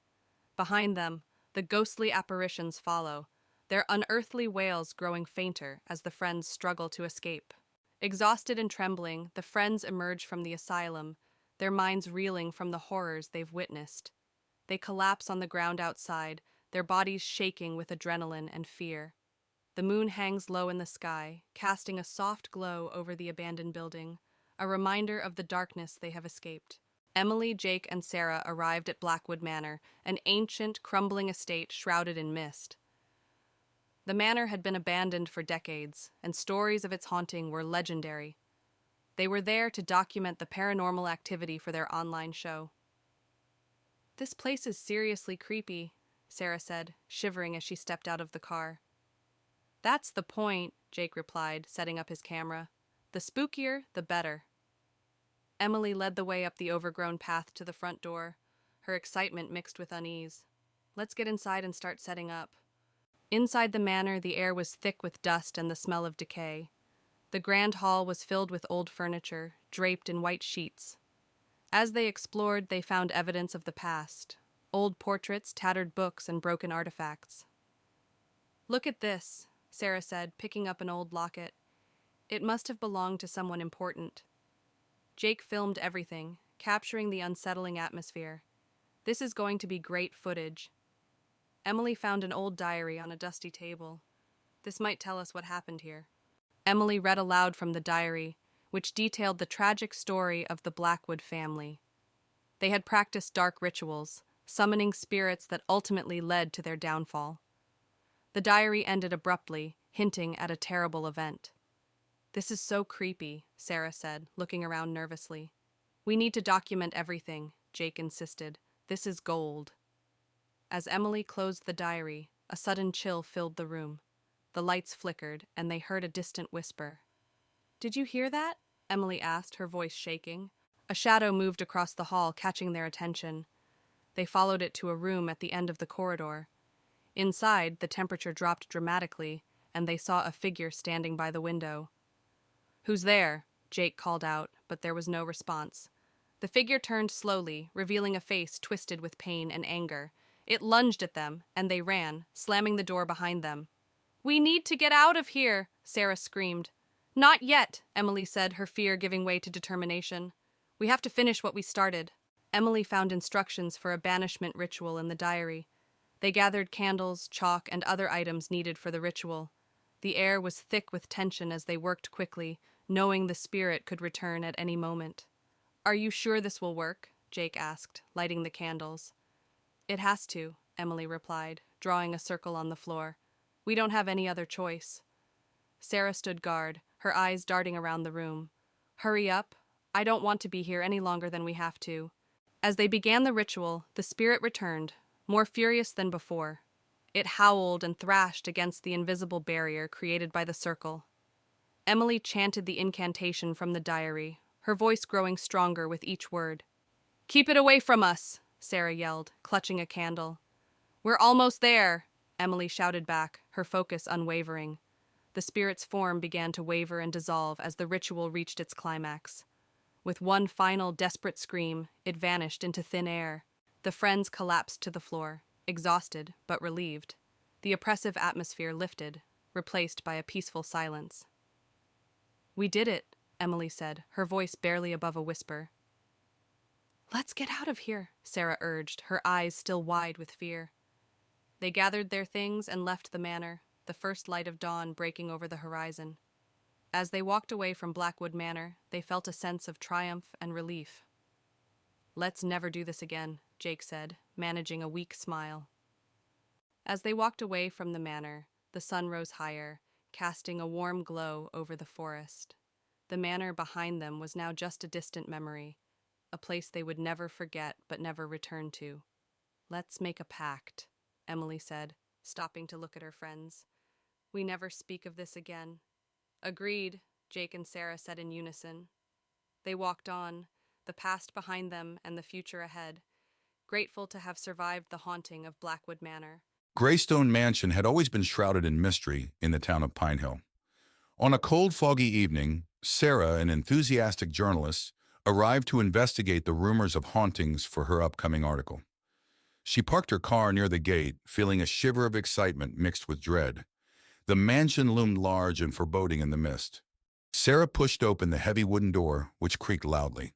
Behind them, the ghostly apparitions follow, their unearthly wails growing fainter as the friends struggle to escape. Exhausted and trembling, the friends emerge from the asylum, their minds reeling from the horrors they've witnessed. They collapse on the ground outside, their bodies shaking with adrenaline and fear. The moon hangs low in the sky, casting a soft glow over the abandoned building, a reminder of the darkness they have escaped. Emily, Jake, and Sarah arrived at Blackwood Manor, an ancient, crumbling estate shrouded in mist. The manor had been abandoned for decades, and stories of its haunting were legendary. They were there to document the paranormal activity for their online show. "This place is seriously creepy," Sarah said, shivering as she stepped out of the car. "That's the point," Jake replied, setting up his camera. "The spookier, the better." Emily led the way up the overgrown path to the front door, her excitement mixed with unease. "Let's get inside and start setting up." Inside the manor, the air was thick with dust and the smell of decay. The grand hall was filled with old furniture, draped in white sheets. As they explored, they found evidence of the past: old portraits, tattered books, and broken artifacts. "Look at this," Sarah said, picking up an old locket. "It must have belonged to someone important." Jake filmed everything, capturing the unsettling atmosphere. "This is going to be great footage." Emily found an old diary on a dusty table. "This might tell us what happened here." Emily read aloud from the diary, which detailed the tragic story of the Blackwood family. They had practiced dark rituals, summoning spirits that ultimately led to their downfall. The diary ended abruptly, hinting at a terrible event. "This is so creepy," Sarah said, looking around nervously. "We need to document everything," Jake insisted. "This is gold." As Emily closed the diary, a sudden chill filled the room. The lights flickered, and they heard a distant whisper. "Did you hear that?" Emily asked, her voice shaking. A shadow moved across the hall, catching their attention. They followed it to a room at the end of the corridor. Inside, the temperature dropped dramatically, and they saw a figure standing by the window. "Who's there?" Jake called out, but there was no response. The figure turned slowly, revealing a face twisted with pain and anger. It lunged at them, and they ran, slamming the door behind them. "We need to get out of here," Sarah screamed. "Not yet," Emily said, her fear giving way to determination. "We have to finish what we started." Emily found instructions for a banishment ritual in the diary. They gathered candles, chalk, and other items needed for the ritual. The air was thick with tension as they worked quickly, knowing the spirit could return at any moment. "Are you sure this will work?" Jake asked, lighting the candles. "It has to," Emily replied, drawing a circle on the floor. "We don't have any other choice." Sarah stood guard, her eyes darting around the room. "Hurry up. I don't want to be here any longer than we have to." As they began the ritual, the spirit returned, more furious than before. It howled and thrashed against the invisible barrier created by the circle. Emily chanted the incantation from the diary, her voice growing stronger with each word. "Keep it away from us," Sarah yelled, clutching a candle. "We're almost there," Emily shouted back, her focus unwavering. The spirit's form began to waver and dissolve as the ritual reached its climax. With one final desperate scream, it vanished into thin air. The friends collapsed to the floor, exhausted but relieved. The oppressive atmosphere lifted, replaced by a peaceful silence. "We did it," Emily said, her voice barely above a whisper. "Let's get out of here," Sarah urged, her eyes still wide with fear. They gathered their things and left the manor, the first light of dawn breaking over the horizon. As they walked away from Blackwood Manor, they felt a sense of triumph and relief. "Let's never do this again," Jake said, managing a weak smile. As they walked away from the manor, the sun rose higher, casting a warm glow over the forest. The manor behind them was now just a distant memory, a place they would never forget but never return to. "Let's make a pact," Emily said, stopping to look at her friends. "We never speak of this again." "Agreed," Jake and Sarah said in unison. They walked on, the past behind them and the future ahead, grateful to have survived the haunting of Blackwood Manor. Greystone Mansion had always been shrouded in mystery in the town of Pine Hill. On a cold, foggy evening, Sarah, an enthusiastic journalist, arrived to investigate the rumors of hauntings for her upcoming article. She parked her car near the gate, feeling a shiver of excitement mixed with dread. The mansion loomed large and foreboding in the mist. Sarah pushed open the heavy wooden door, which creaked loudly.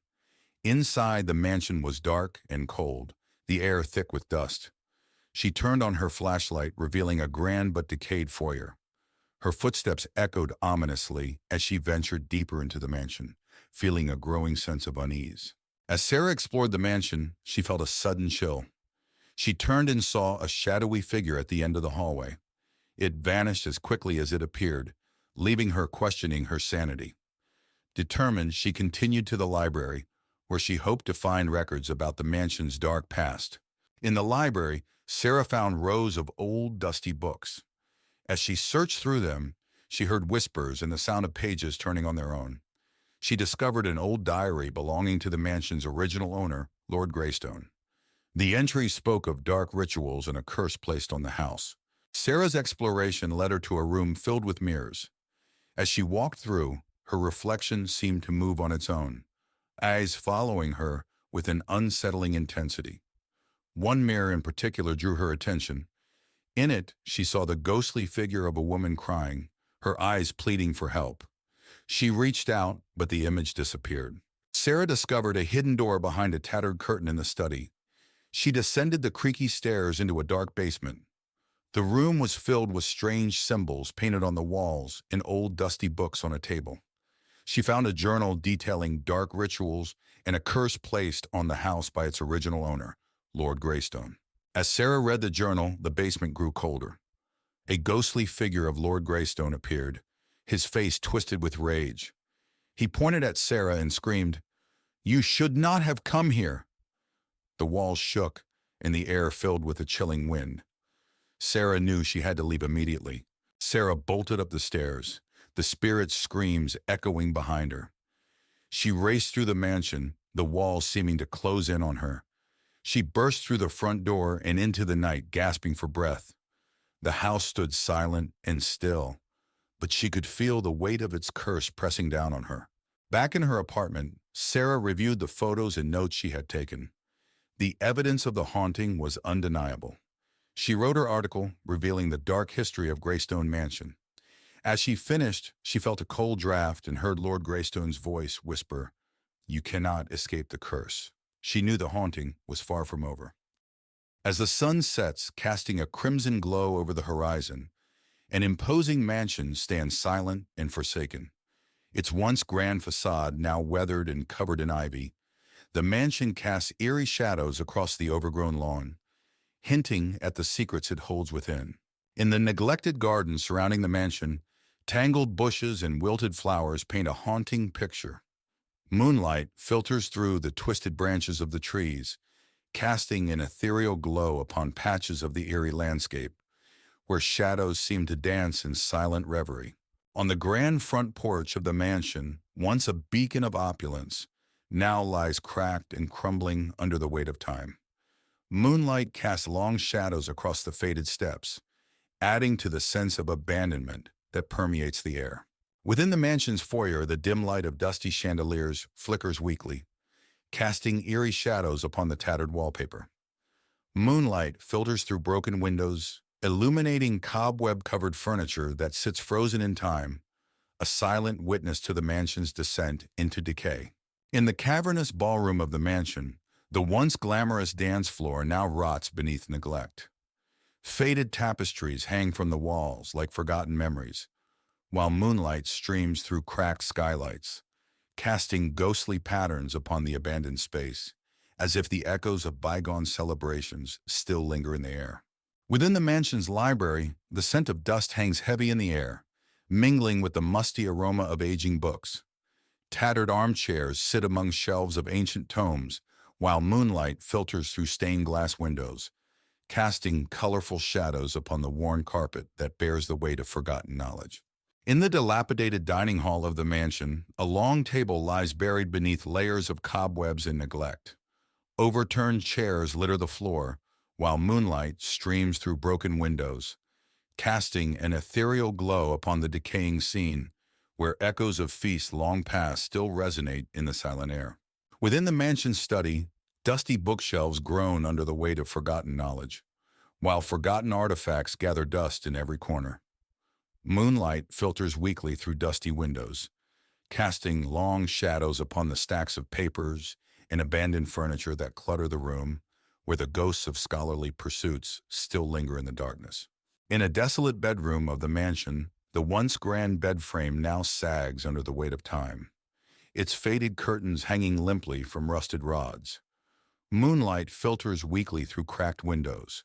Inside, the mansion was dark and cold, the air thick with dust. She turned on her flashlight, revealing a grand but decayed foyer. Her footsteps echoed ominously as she ventured deeper into the mansion, feeling a growing sense of unease. As Sarah explored the mansion, she felt a sudden chill. She turned and saw a shadowy figure at the end of the hallway. It vanished as quickly as it appeared, leaving her questioning her sanity. Determined, she continued to the library, where she hoped to find records about the mansion's dark past. In the library, Sarah found rows of old, dusty books. As she searched through them, she heard whispers and the sound of pages turning on their own. She discovered an old diary belonging to the mansion's original owner, Lord Greystone. The entry spoke of dark rituals and a curse placed on the house. Sarah's exploration led her to a room filled with mirrors. As she walked through, her reflection seemed to move on its own, eyes following her with an unsettling intensity. One mirror in particular drew her attention. In it, she saw the ghostly figure of a woman crying, her eyes pleading for help. She reached out, but the image disappeared. Sarah discovered a hidden door behind a tattered curtain in the study. She descended the creaky stairs into a dark basement. The room was filled with strange symbols painted on the walls and old dusty books on a table. She found a journal detailing dark rituals and a curse placed on the house by its original owner, Lord Greystone. As Sarah read the journal, the basement grew colder. A ghostly figure of Lord Greystone appeared, his face twisted with rage. He pointed at Sarah and screamed, "You should not have come here!" The walls shook, and the air filled with a chilling wind. Sarah knew she had to leave immediately. Sarah bolted up the stairs, the spirit's screams echoing behind her. She raced through the mansion, the walls seeming to close in on her. She burst through the front door and into the night, gasping for breath. The house stood silent and still, but she could feel the weight of its curse pressing down on her. Back in her apartment, Sarah reviewed the photos and notes she had taken. The evidence of the haunting was undeniable. She wrote her article, revealing the dark history of Greystone Mansion. As she finished, she felt a cold draft and heard Lord Greystone's voice whisper, "You cannot escape the curse." She knew the haunting was far from over. As the sun sets, casting a crimson glow over the horizon, an imposing mansion stands silent and forsaken. Its once grand facade now weathered and covered in ivy, the mansion casts eerie shadows across the overgrown lawn, hinting at the secrets it holds within. In the neglected garden surrounding the mansion, tangled bushes and wilted flowers paint a haunting picture. Moonlight filters through the twisted branches of the trees, casting an ethereal glow upon patches of the eerie landscape, where shadows seem to dance in silent reverie. On the grand front porch of the mansion, once a beacon of opulence, now lies cracked and crumbling under the weight of time. Moonlight casts long shadows across the faded steps, adding to the sense of abandonment that permeates the air. Within the mansion's foyer, the dim light of dusty chandeliers flickers weakly, casting eerie shadows upon the tattered wallpaper. Moonlight filters through broken windows, illuminating cobweb-covered furniture that sits frozen in time, a silent witness to the mansion's descent into decay. In the cavernous ballroom of the mansion, the once glamorous dance floor now rots beneath neglect. Faded tapestries hang from the walls like forgotten memories, while moonlight streams through cracked skylights, casting ghostly patterns upon the abandoned space, as if the echoes of bygone celebrations still linger in the air. Within the mansion's library, the scent of dust hangs heavy in the air, mingling with the musty aroma of aging books. Tattered armchairs sit among shelves of ancient tomes, while moonlight filters through stained glass windows, casting colorful shadows upon the worn carpet that bears the weight of forgotten knowledge. In the dilapidated dining hall of the mansion, a long table lies buried beneath layers of cobwebs and neglect. Overturned chairs litter the floor, while moonlight streams through broken windows, casting an ethereal glow upon the decaying scene, where echoes of feasts long past still resonate in the silent air. Within the mansion's study, Dusty bookshelves groan under the weight of forgotten knowledge, while forgotten artifacts gather dust in every corner. Moonlight filters weakly through dusty windows, casting long shadows upon the stacks of papers and abandoned furniture that clutter the room, where the ghosts of scholarly pursuits still linger in the darkness. In a desolate bedroom of the mansion, the once grand bed frame now sags under the weight of time, its faded curtains hanging limply from rusted rods. Moonlight filters weakly through cracked windows,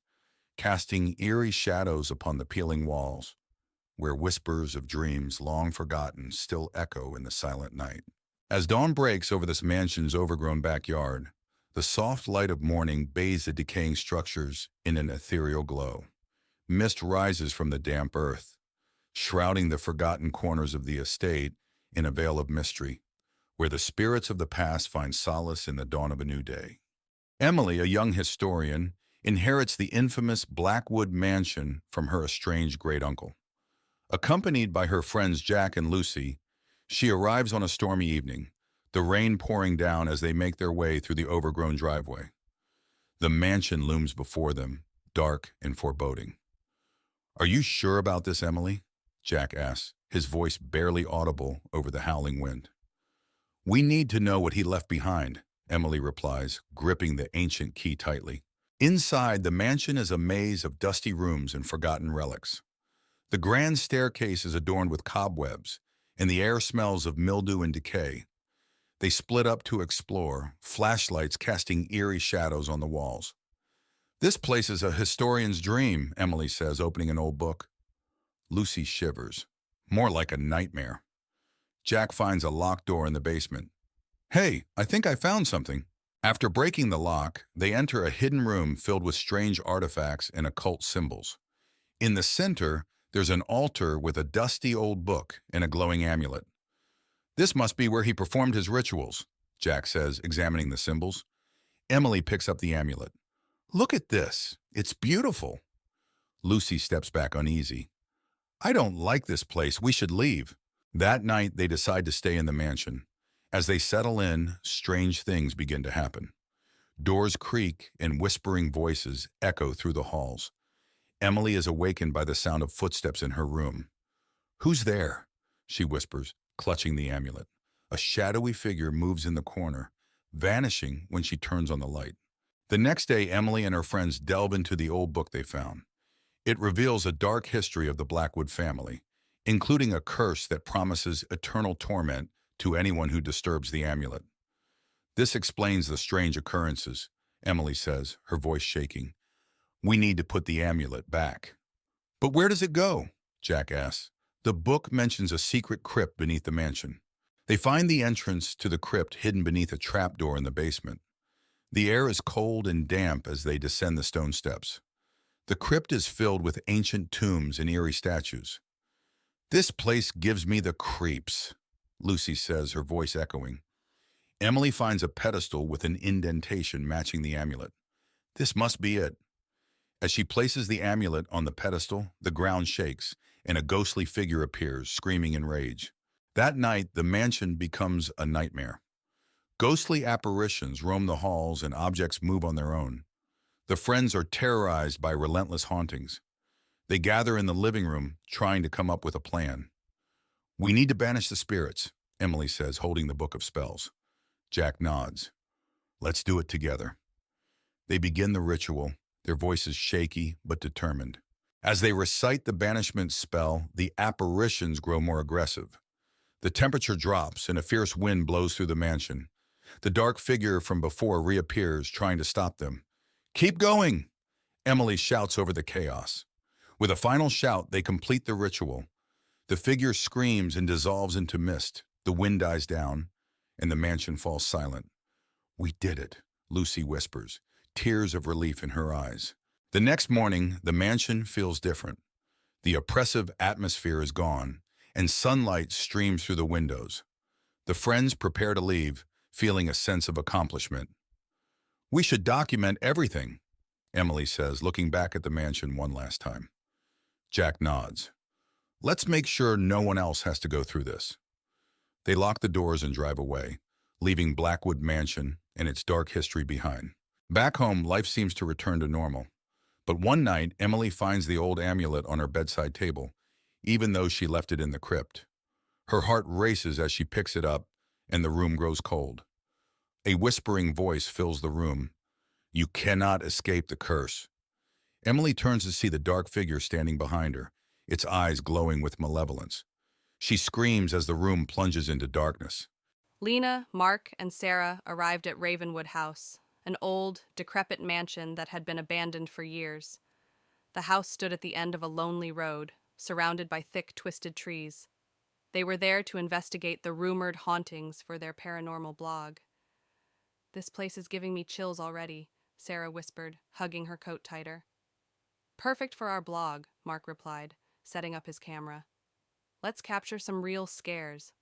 casting eerie shadows upon the peeling walls, where whispers of dreams long forgotten still echo in the silent night. As dawn breaks over this mansion's overgrown backyard, the soft light of morning bathes the decaying structures in an ethereal glow. Mist rises from the damp earth, shrouding the forgotten corners of the estate in a veil of mystery, where the spirits of the past find solace in the dawn of a new day. Emily, a young historian, inherits the infamous Blackwood mansion from her estranged great-uncle. Accompanied by her friends Jack and Lucy, she arrives on a stormy evening, the rain pouring down as they make their way through the overgrown driveway. The mansion looms before them, dark and foreboding. "Are you sure about this, Emily?" Jack asks, his voice barely audible over the howling wind. "We need to know what he left behind," Emily replies, gripping the ancient key tightly. Inside, the mansion is a maze of dusty rooms and forgotten relics. The grand staircase is adorned with cobwebs, and the air smells of mildew and decay. They split up to explore, flashlights casting eerie shadows on the walls. "This place is a historian's dream," Emily says, opening an old book. Lucy shivers. "More like a nightmare." Jack finds a locked door in the basement. "Hey, I think I found something." After breaking the lock, they enter a hidden room filled with strange artifacts and occult symbols. In the center, there's an altar with a dusty old book and a glowing amulet. "This must be where he performed his rituals," Jack says, examining the symbols. Emily picks up the amulet. "Look at this. It's beautiful." Lucy steps back uneasy. "I don't like this place. We should leave." That night, they decide to stay in the mansion. As they settle in, strange things begin to happen. Doors creak and whispering voices echo through the halls. Emily is awakened by the sound of footsteps in her room. "Who's there?" she whispers, clutching the amulet. A shadowy figure moves in the corner, vanishing when she turns on the light. The next day, Emily and her friends delve into the old book they found. It reveals a dark history of the Blackwood family, including a curse that promises eternal torment to anyone who disturbs the amulet. "This explains the strange occurrences," Emily says, her voice shaking. "We need to put the amulet back." "But where does it go?" Jack asks. The book mentions a secret crypt beneath the mansion. They find the entrance to the crypt hidden beneath a trapdoor in the basement. The air is cold and damp as they descend the stone steps. The crypt is filled with ancient tombs and eerie statues. "This place gives me the creeps," Lucy says, her voice echoing. Emily finds a pedestal with an indentation matching the amulet. "This must be it." As she places the amulet on the pedestal, the ground shakes, and a ghostly figure appears, screaming in rage. That night, the mansion becomes a nightmare. Ghostly apparitions roam the halls and objects move on their own. The friends are terrorized by relentless hauntings. They gather in the living room, trying to come up with a plan. "We need to banish the spirits," Emily says, holding the book of spells. Jack nods. "Let's do it together." They begin the ritual, their voices shaky but determined. As they recite the banishment spell, the apparitions grow more aggressive. The temperature drops and a fierce wind blows through the mansion. The dark figure from before reappears, trying to stop them. "Keep going!" Emily shouts over the chaos. With a final shout, they complete the ritual. The figure screams and dissolves into mist. The wind dies down, and the mansion falls silent. "We did it," Lucy whispers, tears of relief in her eyes. The next morning, the mansion feels different. The oppressive atmosphere is gone, and sunlight streams through the windows. The friends prepare to leave, feeling a sense of accomplishment. "We should document everything," Emily says, looking back at the mansion one last time. Jack nods. "Let's make sure no one else has to go through this." They lock the doors and drive away, leaving Blackwood Mansion and its dark history behind. Back home, life seems to return to normal. But one night, Emily finds the old amulet on her bedside table, even though she left it in the crypt. Her heart races as she picks it up, and the room grows cold. A whispering voice fills the room. You cannot escape the curse. Emily turns to see the dark figure standing behind her, its eyes glowing with malevolence. She screams as the room plunges into darkness. Lena, Mark, and Sarah arrived at Ravenwood House, an old, decrepit mansion that had been abandoned for years. The house stood at the end of a lonely road, surrounded by thick, twisted trees. They were there to investigate the rumored hauntings for their paranormal blog. "This place is giving me chills already," Sarah whispered, hugging her coat tighter. "Perfect for our blog," Mark replied, setting up his camera. "Let's capture some real scares."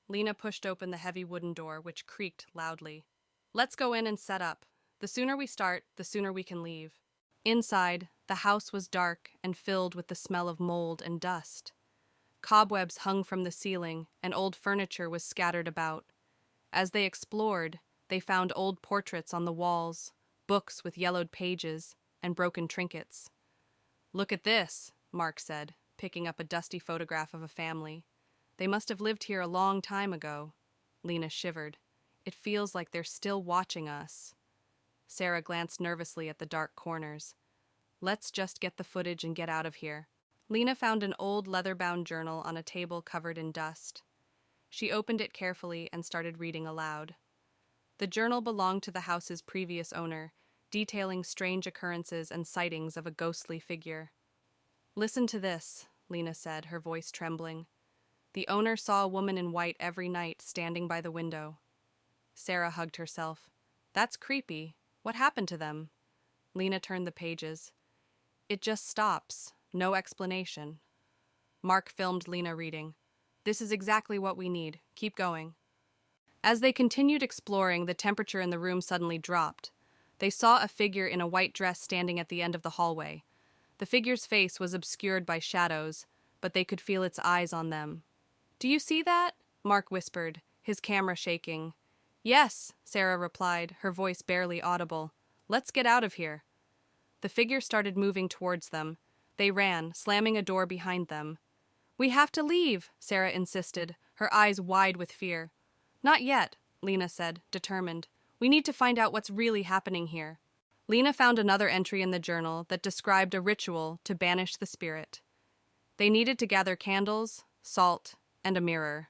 Lena pushed open the heavy wooden door, which creaked loudly. "Let's go in and set up. The sooner we start, the sooner we can leave." Inside, the house was dark and filled with the smell of mold and dust. Cobwebs hung from the ceiling, and old furniture was scattered about. As they explored, they found old portraits on the walls, books with yellowed pages, and broken trinkets. "Look at this," Mark said, picking up a dusty photograph of a family. "They must have lived here a long time ago." Lena shivered. "It feels like they're still watching us." Sarah glanced nervously at the dark corners. "Let's just get the footage and get out of here." Lena found an old leather-bound journal on a table covered in dust. She opened it carefully and started reading aloud. The journal belonged to the house's previous owner, detailing strange occurrences and sightings of a ghostly figure. "Listen to this," Lena said, her voice trembling. "The owner saw a woman in white every night standing by the window." Sarah hugged herself. "That's creepy. What happened to them?" Lena turned the pages. "It just stops. No explanation." Mark filmed Lena reading. "This is exactly what we need. Keep going." As they continued exploring, the temperature in the room suddenly dropped. They saw a figure in a white dress standing at the end of the hallway. The figure's face was obscured by shadows, but they could feel its eyes on them. "Do you see that?" Mark whispered, his camera shaking. "Yes," Sarah replied, her voice barely audible. "Let's get out of here." The figure started moving towards them. They ran, slamming a door behind them. "We have to leave," Sarah insisted, her eyes wide with fear. "Not yet," Lena said, determined. "We need to find out what's really happening here." Lena found another entry in the journal that described a ritual to banish the spirit. They needed to gather candles, salt, and a mirror.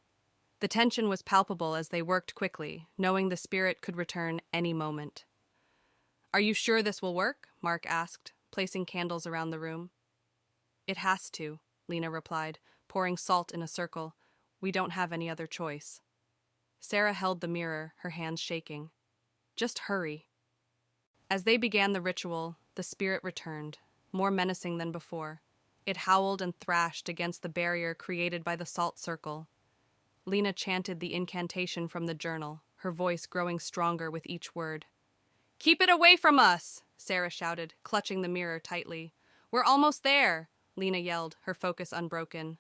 The tension was palpable as they worked quickly, knowing the spirit could return any moment. "Are you sure this will work?" Mark asked, placing candles around the room. "It has to," Lena replied, pouring salt in a circle. "We don't have any other choice." Sarah held the mirror, her hands shaking. "Just hurry." As they began the ritual, the spirit returned, more menacing than before. It howled and thrashed against the barrier created by the salt circle. Lena chanted the incantation from the journal, her voice growing stronger with each word. "Keep it away from us!" Sarah shouted, clutching the mirror tightly. "We're almost there!" Lena yelled, her focus unbroken.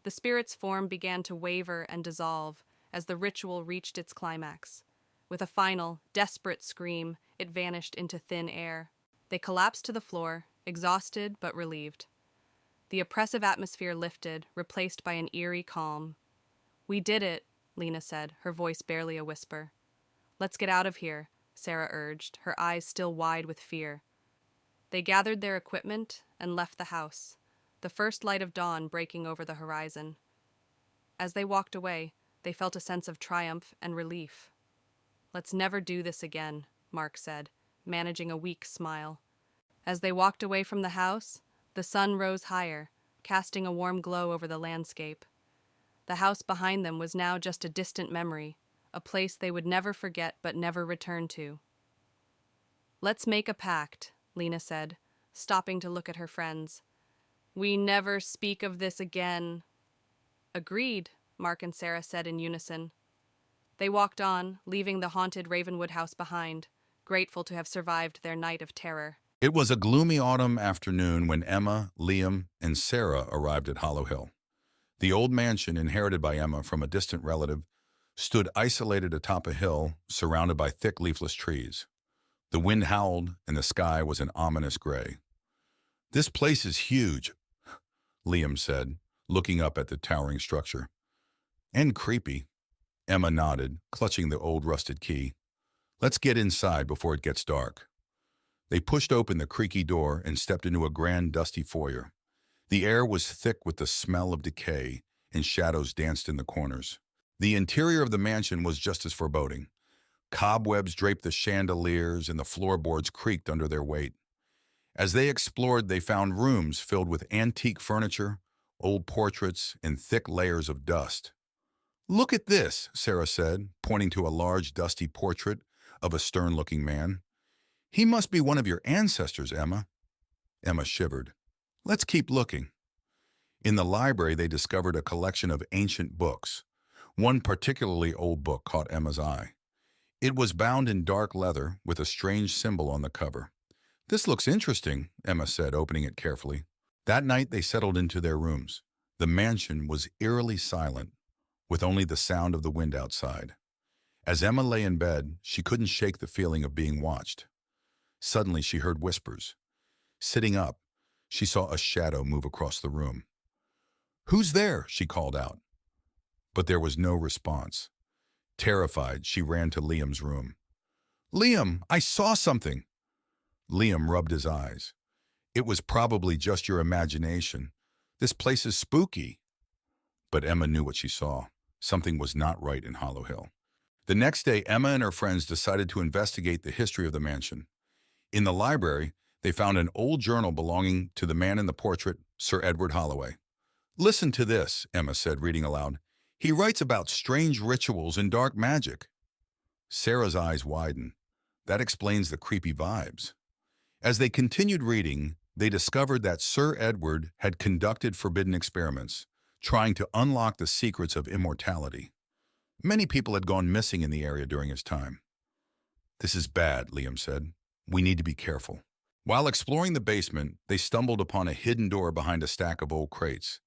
The spirit's form began to waver and dissolve as the ritual reached its climax. With a final, desperate scream, it vanished into thin air. They collapsed to the floor, exhausted but relieved. The oppressive atmosphere lifted, replaced by an eerie calm. "We did it," Lena said, her voice barely a whisper. "Let's get out of here," Sarah urged, her eyes still wide with fear. They gathered their equipment and left the house, the first light of dawn breaking over the horizon. As they walked away, they felt a sense of triumph and relief. "Let's never do this again," Mark said, managing a weak smile. As they walked away from the house, the sun rose higher, casting a warm glow over the landscape. The house behind them was now just a distant memory, a place they would never forget but never return to. "Let's make a pact," Lena said, stopping to look at her friends. "We never speak of this again." "Agreed," Mark and Sarah said in unison. They walked on, leaving the haunted Ravenwood house behind, grateful to have survived their night of terror. It was a gloomy autumn afternoon when Emma, Liam, and Sarah arrived at Hollow Hill. The old mansion, inherited by Emma from a distant relative, stood isolated atop a hill surrounded by thick leafless trees. The wind howled and the sky was an ominous gray. "This place is huge," Liam said, looking up at the towering structure. "And creepy." Emma nodded, clutching the old rusted key. "Let's get inside before it gets dark." They pushed open the creaky door and stepped into a grand dusty foyer. The air was thick with the smell of decay, and shadows danced in the corners. The interior of the mansion was just as foreboding. Cobwebs draped the chandeliers and the floorboards creaked under their weight. As they explored, they found rooms filled with antique furniture, old portraits, and thick layers of dust. "Look at this," Sarah said, pointing to a large dusty portrait of a stern-looking man. "He must be one of your ancestors, Emma." Emma shivered. "Let's keep looking." In the library, they discovered a collection of ancient books. One particularly old book caught Emma's eye. It was bound in dark leather with a strange symbol on the cover. "This looks interesting," Emma said, opening it carefully. That night, they settled into their rooms. The mansion was eerily silent, with only the sound of the wind outside. As Emma lay in bed, she couldn't shake the feeling of being watched. Suddenly, she heard whispers. Sitting up, she saw a shadow move across the room. "Who's there?" she called out. But there was no response. Terrified, she ran to Liam's room. "Liam, I saw something." Liam rubbed his eyes. "It was probably just your imagination. This place is spooky." But Emma knew what she saw. Something was not right in Hollow Hill. The next day, Emma and her friends decided to investigate the history of the mansion. In the library, they found an old journal belonging to the man in the portrait, Sir Edward Holloway. "Listen to this," Emma said, reading aloud. "He writes about strange rituals and dark magic." Sarah's eyes widened. That explains the creepy vibes. As they continued reading, they discovered that Sir Edward had conducted forbidden experiments, trying to unlock the secrets of immortality. Many people had gone missing in the area during his time. "This is bad," Liam said. "We need to be careful." While exploring the basement, they stumbled upon a hidden door behind a stack of old crates.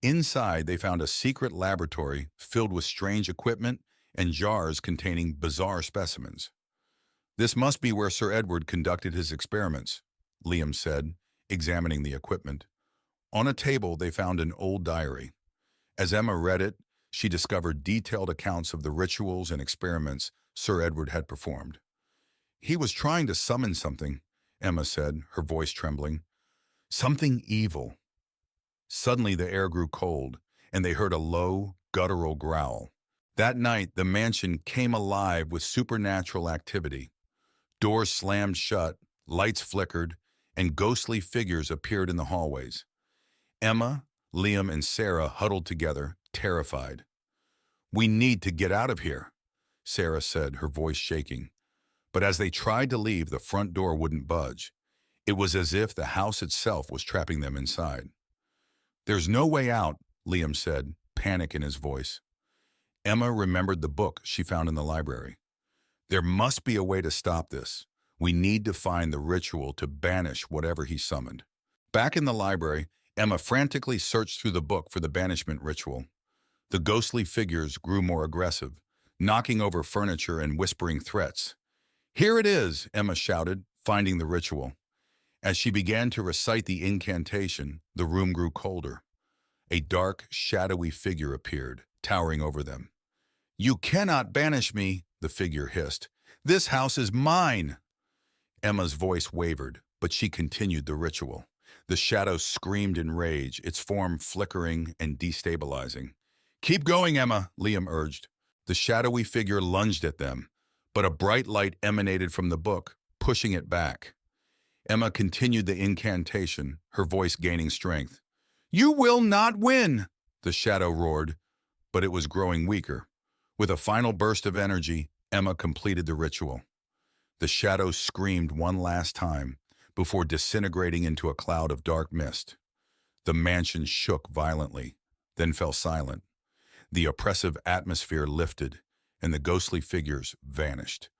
Inside, they found a secret laboratory filled with strange equipment and jars containing bizarre specimens. "This must be where Sir Edward conducted his experiments," Liam said, examining the equipment. On a table, they found an old diary. As Emma read it, she discovered detailed accounts of the rituals and experiments Sir Edward had performed. "He was trying to summon something," Emma said, her voice trembling. "Something evil." Suddenly, the air grew cold, and they heard a low, guttural growl. That night, the mansion came alive with supernatural activity. Doors slammed shut, lights flickered, and ghostly figures appeared in the hallways. Emma, Liam, and Sarah huddled together, terrified. "We need to get out of here," Sarah said, her voice shaking. But as they tried to leave, the front door wouldn't budge. It was as if the house itself was trapping them inside. "There's no way out," Liam said, panic in his voice. Emma remembered the book she found in the library. "There must be a way to stop this. We need to find the ritual to banish whatever he summoned." Back in the library, Emma frantically searched through the book for the banishment ritual. The ghostly figures grew more aggressive, knocking over furniture and whispering threats. "Here it is," Emma shouted, finding the ritual. As she began to recite the incantation, the room grew colder. A dark, shadowy figure appeared, towering over them. "You cannot banish me," the figure hissed. "This house is mine." Emma's voice wavered, but she continued the ritual. The shadow screamed in rage, its form flickering and destabilizing. "Keep going, Emma," Liam urged. The shadowy figure lunged at them, but a bright light emanated from the book, pushing it back. Emma continued the incantation, her voice gaining strength. "You will not win," the shadow roared, but it was growing weaker. With a final burst of energy, Emma completed the ritual. The shadow screamed one last time before disintegrating into a cloud of dark mist. The mansion shook violently, then fell silent. The oppressive atmosphere lifted, and the ghostly figures vanished.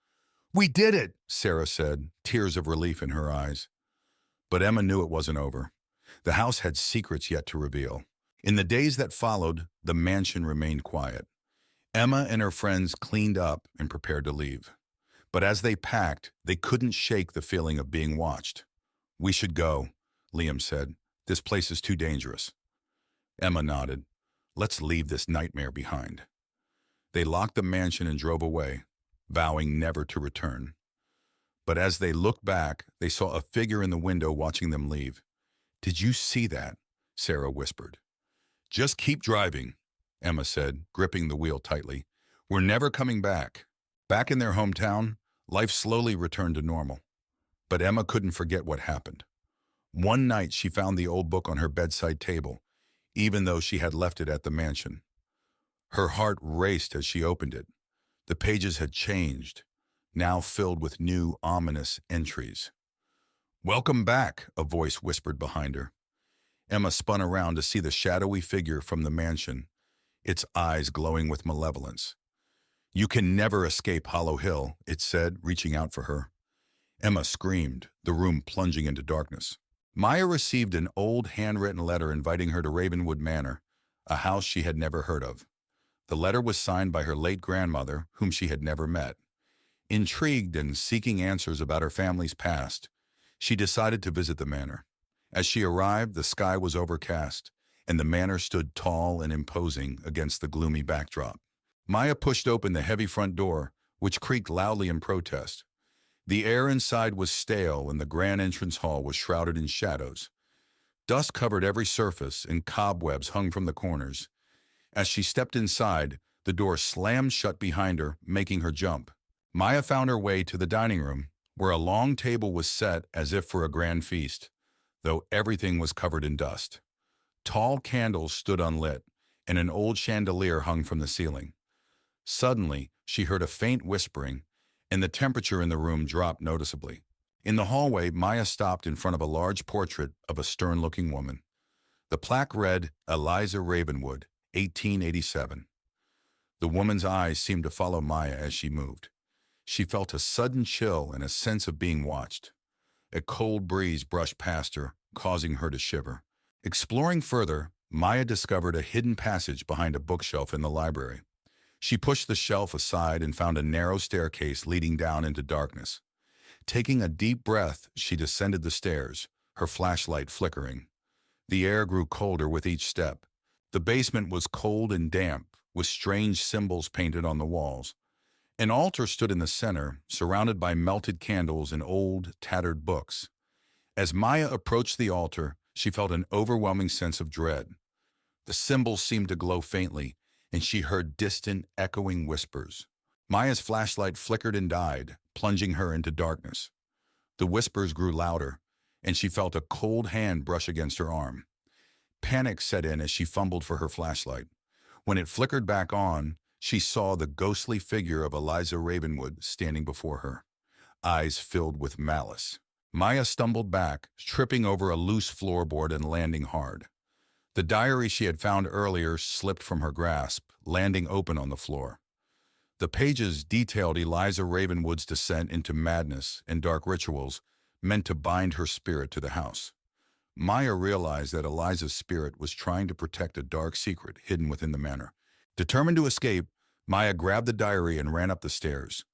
"We did it," Sarah said, tears of relief in her eyes. But Emma knew it wasn't over. The house had secrets yet to reveal. In the days that followed, the mansion remained quiet. Emma and her friends cleaned up and prepared to leave. But as they packed, they couldn't shake the feeling of being watched. "We should go," Liam said. "This place is too dangerous." Emma nodded. "Let's leave this nightmare behind." They locked the mansion and drove away, vowing never to return. But as they looked back, they saw a figure in the window watching them leave. "Did you see that?" Sarah whispered. "Just keep driving," Emma said, gripping the wheel tightly. "We're never coming back." Back in their hometown, life slowly returned to normal. But Emma couldn't forget what happened. One night she found the old book on her bedside table, even though she had left it at the mansion. Her heart raced as she opened it. The pages had changed, now filled with new, ominous entries. "Welcome back," a voice whispered behind her. Emma spun around to see the shadowy figure from the mansion, its eyes glowing with malevolence. "You can never escape Hollow Hill," it said, reaching out for her. Emma screamed, the room plunging into darkness. Maya received an old handwritten letter inviting her to Ravenwood Manor, a house she had never heard of. The letter was signed by her late grandmother, whom she had never met. Intrigued and seeking answers about her family's past, she decided to visit the manor. As she arrived, the sky was overcast, and the manor stood tall and imposing against the gloomy backdrop. Maya pushed open the heavy front door, which creaked loudly in protest. The air inside was stale, and the grand entrance hall was shrouded in shadows. Dust covered every surface, and cobwebs hung from the corners. As she stepped inside, the door slammed shut behind her, making her jump. Maya found her way to the dining room, where a long table was set as if for a grand feast, though everything was covered in dust. Tall candles stood unlit, and an old chandelier hung from the ceiling. Suddenly, she heard a faint whispering, and the temperature in the room dropped noticeably. In the hallway, Maya stopped in front of a large portrait of a stern-looking woman. The plaque read, "Eliza Ravenwood, 1887. The woman's eyes seemed to follow Maya as she moved. She felt a sudden chill and a sense of being watched. A cold breeze brushed past her, causing her to shiver. Exploring further, Maya discovered a hidden passage behind a bookshelf in the library. She pushed the shelf aside and found a narrow staircase leading down into darkness. Taking a deep breath, she descended the stairs, her flashlight flickering. The air grew colder with each step. The basement was cold and damp, with strange symbols painted on the walls. An altar stood in the center, surrounded by melted candles and old, tattered books. As Maya approached the altar, she felt an overwhelming sense of dread. The symbols seemed to glow faintly, and she heard distant, echoing whispers. Maya's flashlight flickered and died, plunging her into darkness. The whispers grew louder, and she felt a cold hand brush against her arm. Panic set in as she fumbled for her flashlight. When it flickered back on, she saw the ghostly figure of Eliza Ravenwood standing before her, eyes filled with malice. Maya stumbled back, tripping over a loose floorboard and landing hard. The diary she had found earlier slipped from her grasp, landing open on the floor. The pages detailed Eliza Ravenwood's descent into madness and dark rituals meant to bind her spirit to the house. Maya realized that Eliza's spirit was trying to protect a dark secret hidden within the manor. Determined to escape, Maya grabbed the diary and ran up the stairs.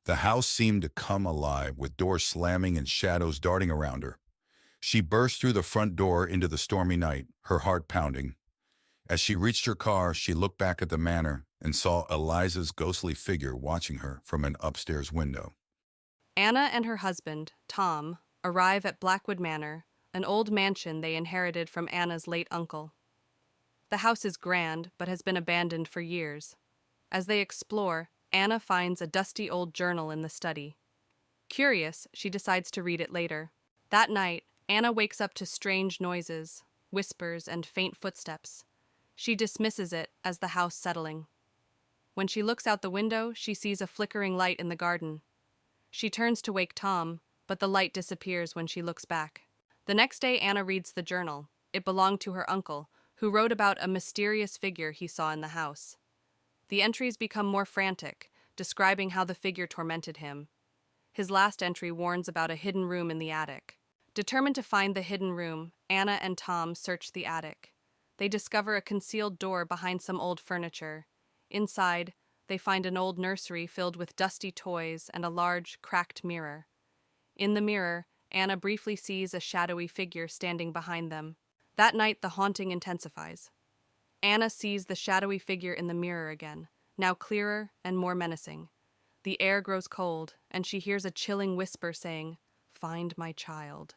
The house seemed to come alive, with doors slamming and shadows darting around her. She burst through the front door into the stormy night, her heart pounding. As she reached her car, she looked back at the manor and saw Eliza's ghostly figure watching her from an upstairs window. Anna and her husband, Tom, arrive at Blackwood Manor, an old mansion they inherited from Anna's late uncle. The house is grand, but has been abandoned for years. As they explore, Anna finds a dusty old journal in the study. Curious, she decides to read it later. That night, Anna wakes up to strange noises, whispers, and faint footsteps. She dismisses it as the house settling. When she looks out the window, she sees a flickering light in the garden. She turns to wake Tom, but the light disappears when she looks back. The next day, Anna reads the journal. It belonged to her uncle, who wrote about a mysterious figure he saw in the house. The entries become more frantic, describing how the figure tormented him. His last entry warns about a hidden room in the attic. Determined to find the hidden room, Anna and Tom search the attic. They discover a concealed door behind some old furniture. Inside, they find an old nursery filled with dusty toys and a large, cracked mirror. In the mirror, Anna briefly sees a shadowy figure standing behind them. That night, the haunting intensifies. Anna sees the shadowy figure in the mirror again, now clearer and more menacing. The air grows cold, and she hears a chilling whisper saying, "Find my child."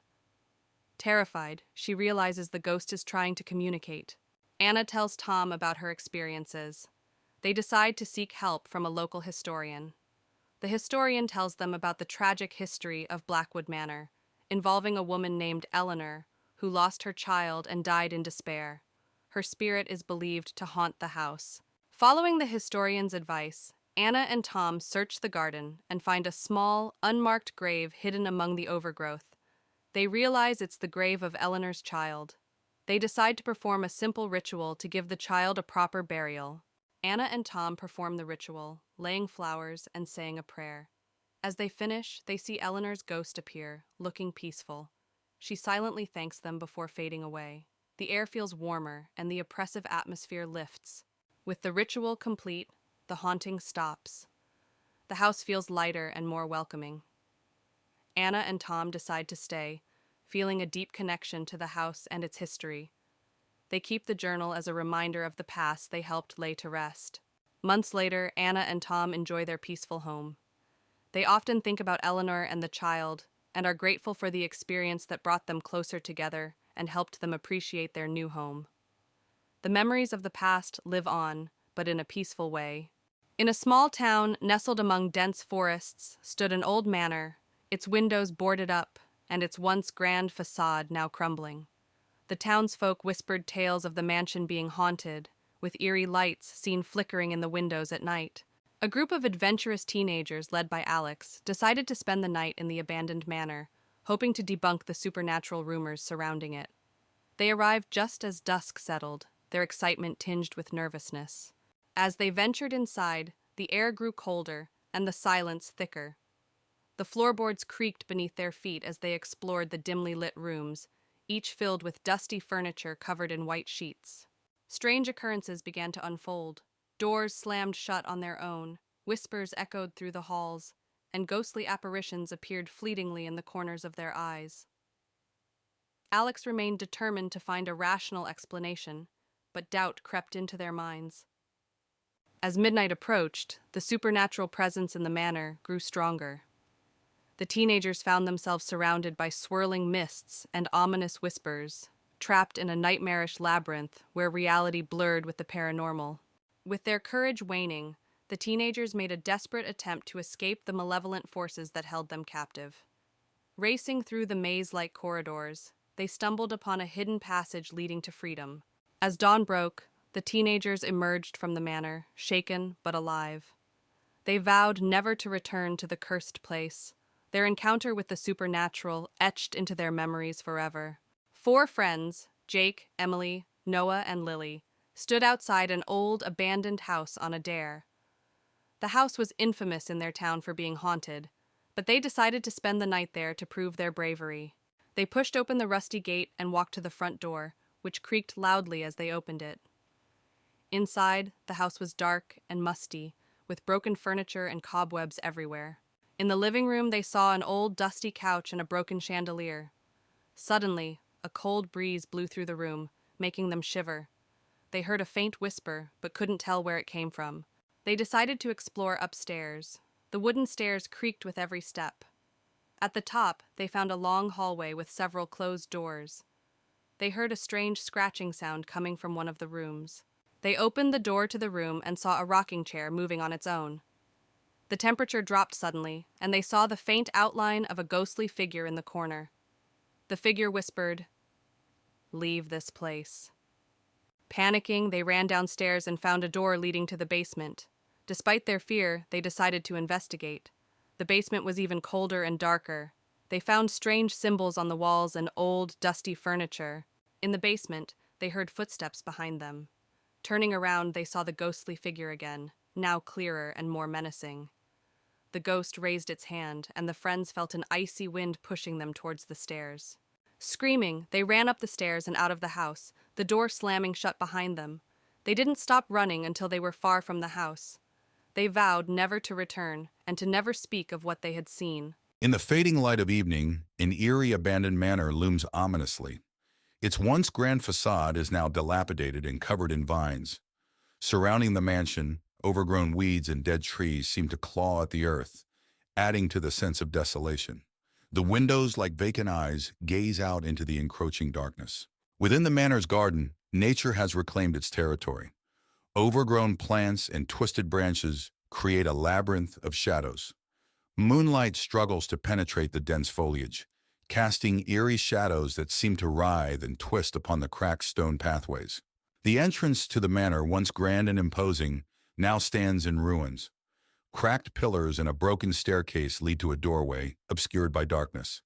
Terrified, she realizes the ghost is trying to communicate. Anna tells Tom about her experiences. They decide to seek help from a local historian. The historian tells them about the tragic history of Blackwood Manor, involving a woman named Eleanor, who lost her child and died in despair. Her spirit is believed to haunt the house. Following the historian's advice, Anna and Tom search the garden and find a small, unmarked grave hidden among the overgrowth. They realize it's the grave of Eleanor's child. They decide to perform a simple ritual to give the child a proper burial. Anna and Tom perform the ritual, laying flowers and saying a prayer. As they finish, they see Eleanor's ghost appear, looking peaceful. She silently thanks them before fading away. The air feels warmer, and the oppressive atmosphere lifts. With the ritual complete, the haunting stops. The house feels lighter and more welcoming. Anna and Tom decide to stay, feeling a deep connection to the house and its history. They keep the journal as a reminder of the past they helped lay to rest. Months later, Anna and Tom enjoy their peaceful home. They often think about Eleanor and the child, and are grateful for the experience that brought them closer together and helped them appreciate their new home. The memories of the past live on, but in a peaceful way. In a small town nestled among dense forests stood an old manor, its windows boarded up, and its once grand facade now crumbling. The townsfolk whispered tales of the mansion being haunted, with eerie lights seen flickering in the windows at night. A group of adventurous teenagers, led by Alex, decided to spend the night in the abandoned manor, hoping to debunk the supernatural rumors surrounding it. They arrived just as dusk settled, their excitement tinged with nervousness. As they ventured inside, the air grew colder and the silence thicker. The floorboards creaked beneath their feet as they explored the dimly lit rooms, each filled with dusty furniture covered in white sheets. Strange occurrences began to unfold. Doors slammed shut on their own, whispers echoed through the halls, and ghostly apparitions appeared fleetingly in the corners of their eyes. Alex remained determined to find a rational explanation, but doubt crept into their minds. As midnight approached, the supernatural presence in the manor grew stronger. The teenagers found themselves surrounded by swirling mists and ominous whispers, trapped in a nightmarish labyrinth where reality blurred with the paranormal. With their courage waning, the teenagers made a desperate attempt to escape the malevolent forces that held them captive. Racing through the maze-like corridors, they stumbled upon a hidden passage leading to freedom. As dawn broke, the teenagers emerged from the manor, shaken but alive. They vowed never to return to the cursed place, their encounter with the supernatural etched into their memories forever. 4 friends, Jake, Emily, Noah, and Lily, stood outside an old, abandoned house on a dare. The house was infamous in their town for being haunted, but they decided to spend the night there to prove their bravery. They pushed open the rusty gate and walked to the front door, which creaked loudly as they opened it. Inside, the house was dark and musty, with broken furniture and cobwebs everywhere. In the living room, they saw an old, dusty couch and a broken chandelier. Suddenly, a cold breeze blew through the room, making them shiver. They heard a faint whisper, but couldn't tell where it came from. They decided to explore upstairs. The wooden stairs creaked with every step. At the top, they found a long hallway with several closed doors. They heard a strange scratching sound coming from one of the rooms. They opened the door to the room and saw a rocking chair moving on its own. The temperature dropped suddenly, and they saw the faint outline of a ghostly figure in the corner. The figure whispered, "Leave this place." Panicking, they ran downstairs and found a door leading to the basement. Despite their fear, they decided to investigate. The basement was even colder and darker. They found strange symbols on the walls and old, dusty furniture. In the basement, they heard footsteps behind them. Turning around, they saw the ghostly figure again, now clearer and more menacing. The ghost raised its hand, and the friends felt an icy wind pushing them towards the stairs. Screaming, they ran up the stairs and out of the house, the door slamming shut behind them. They didn't stop running until they were far from the house. They vowed never to return and to never speak of what they had seen. In the fading light of evening, an eerie abandoned manor looms ominously. Its once grand facade is now dilapidated and covered in vines. Surrounding the mansion, overgrown weeds and dead trees seem to claw at the earth, adding to the sense of desolation. The windows, like vacant eyes, gaze out into the encroaching darkness. Within the manor's garden, nature has reclaimed its territory. Overgrown plants and twisted branches create a labyrinth of shadows. Moonlight struggles to penetrate the dense foliage, casting eerie shadows that seem to writhe and twist upon the cracked stone pathways. The entrance to the manor, once grand and imposing, now stands in ruins. Cracked pillars and a broken staircase lead to a doorway, obscured by darkness.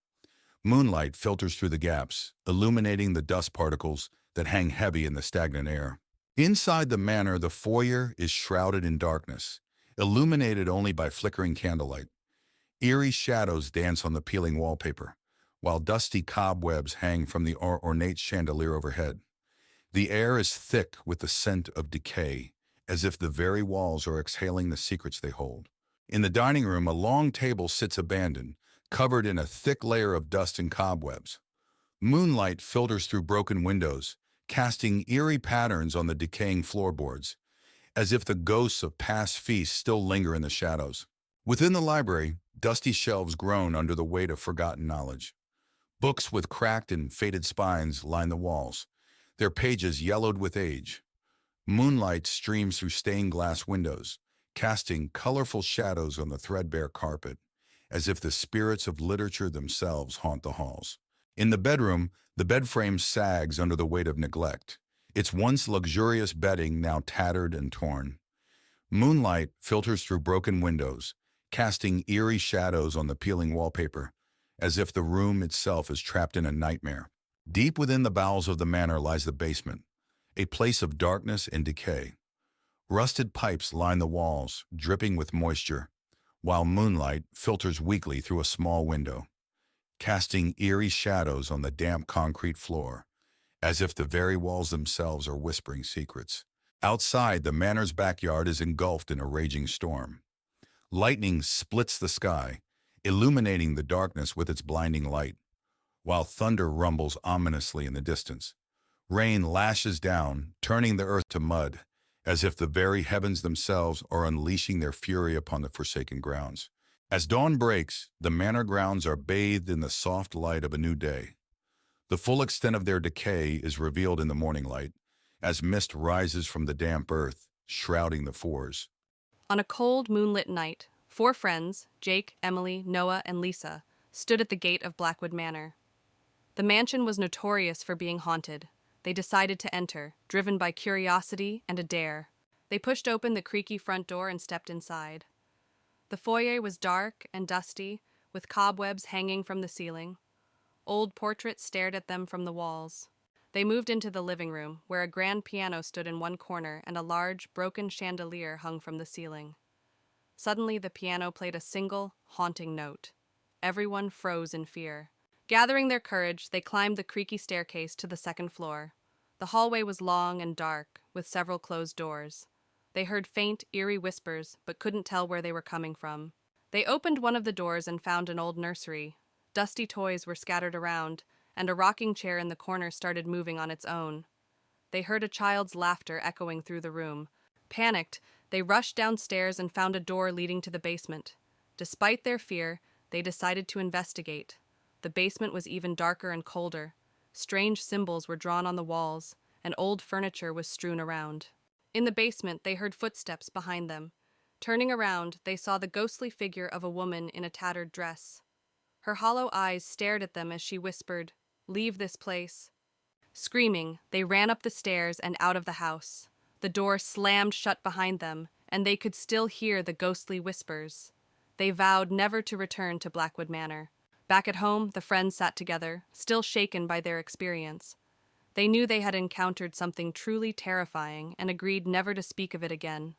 Moonlight filters through the gaps, illuminating the dust particles that hang heavy in the stagnant air. Inside the manor, the foyer is shrouded in darkness, illuminated only by flickering candlelight. Eerie shadows dance on the peeling wallpaper, while dusty cobwebs hang from the ornate chandelier overhead. The air is thick with the scent of decay, as if the very walls are exhaling the secrets they hold. In the dining room, a long table sits abandoned, covered in a thick layer of dust and cobwebs. Moonlight filters through broken windows, casting eerie patterns on the decaying floorboards, as if the ghosts of past feasts still linger in the shadows. Within the library, dusty shelves groan under the weight of forgotten knowledge. Books with cracked and faded spines line the walls, their pages yellowed with age. Moonlight streams through stained glass windows, casting colorful shadows on the threadbare carpet, as if the spirits of literature themselves haunt the halls. In the bedroom, the bed frame sags under the weight of neglect, its once luxurious bedding now tattered and torn. Moonlight filters through broken windows, casting eerie shadows on the peeling wallpaper, as if the room itself is trapped in a nightmare. Deep within the bowels of the manor lies the basement, a place of darkness and decay. Rusted pipes line the walls, dripping with moisture, while moonlight filters weakly through a small window, casting eerie shadows on the damp concrete floor, as if the very walls themselves are whispering secrets. Outside, the manor's backyard is engulfed in a raging storm. Lightning splits the sky, illuminating the darkness with its blinding light, while thunder rumbles ominously in the distance. Rain lashes down, turning the earth to mud, as if the very heavens themselves are unleashing their fury upon the forsaken grounds. As dawn breaks, the manor grounds are bathed in the soft light of a new day. The full extent of their decay is revealed in the morning light, as mist rises from the damp earth, shrouding the fours. On a cold, moonlit night, 4 friends, Jake, Emily, Noah, and Lisa, stood at the gate of Blackwood Manor. The mansion was notorious for being haunted. They decided to enter, driven by curiosity and a dare. They pushed open the creaky front door and stepped inside. The foyer was dark and dusty, with cobwebs hanging from the ceiling. Old portraits stared at them from the walls. They moved into the living room, where a grand piano stood in one corner and a large, broken chandelier hung from the ceiling. Suddenly, the piano played a single, haunting note. Everyone froze in fear. Gathering their courage, they climbed the creaky staircase to the second floor. The hallway was long and dark, with several closed doors. They heard faint, eerie whispers, but couldn't tell where they were coming from. They opened one of the doors and found an old nursery. Dusty toys were scattered around, and a rocking chair in the corner started moving on its own. They heard a child's laughter echoing through the room. Panicked, they rushed downstairs and found a door leading to the basement. Despite their fear, they decided to investigate. The basement was even darker and colder. Strange symbols were drawn on the walls, and old furniture was strewn around. In the basement, they heard footsteps behind them. Turning around, they saw the ghostly figure of a woman in a tattered dress. Her hollow eyes stared at them as she whispered, "Leave this place." Screaming, they ran up the stairs and out of the house. The door slammed shut behind them, and they could still hear the ghostly whispers. They vowed never to return to Blackwood Manor. Back at home, the friends sat together, still shaken by their experience. They knew they had encountered something truly terrifying and agreed never to speak of it again.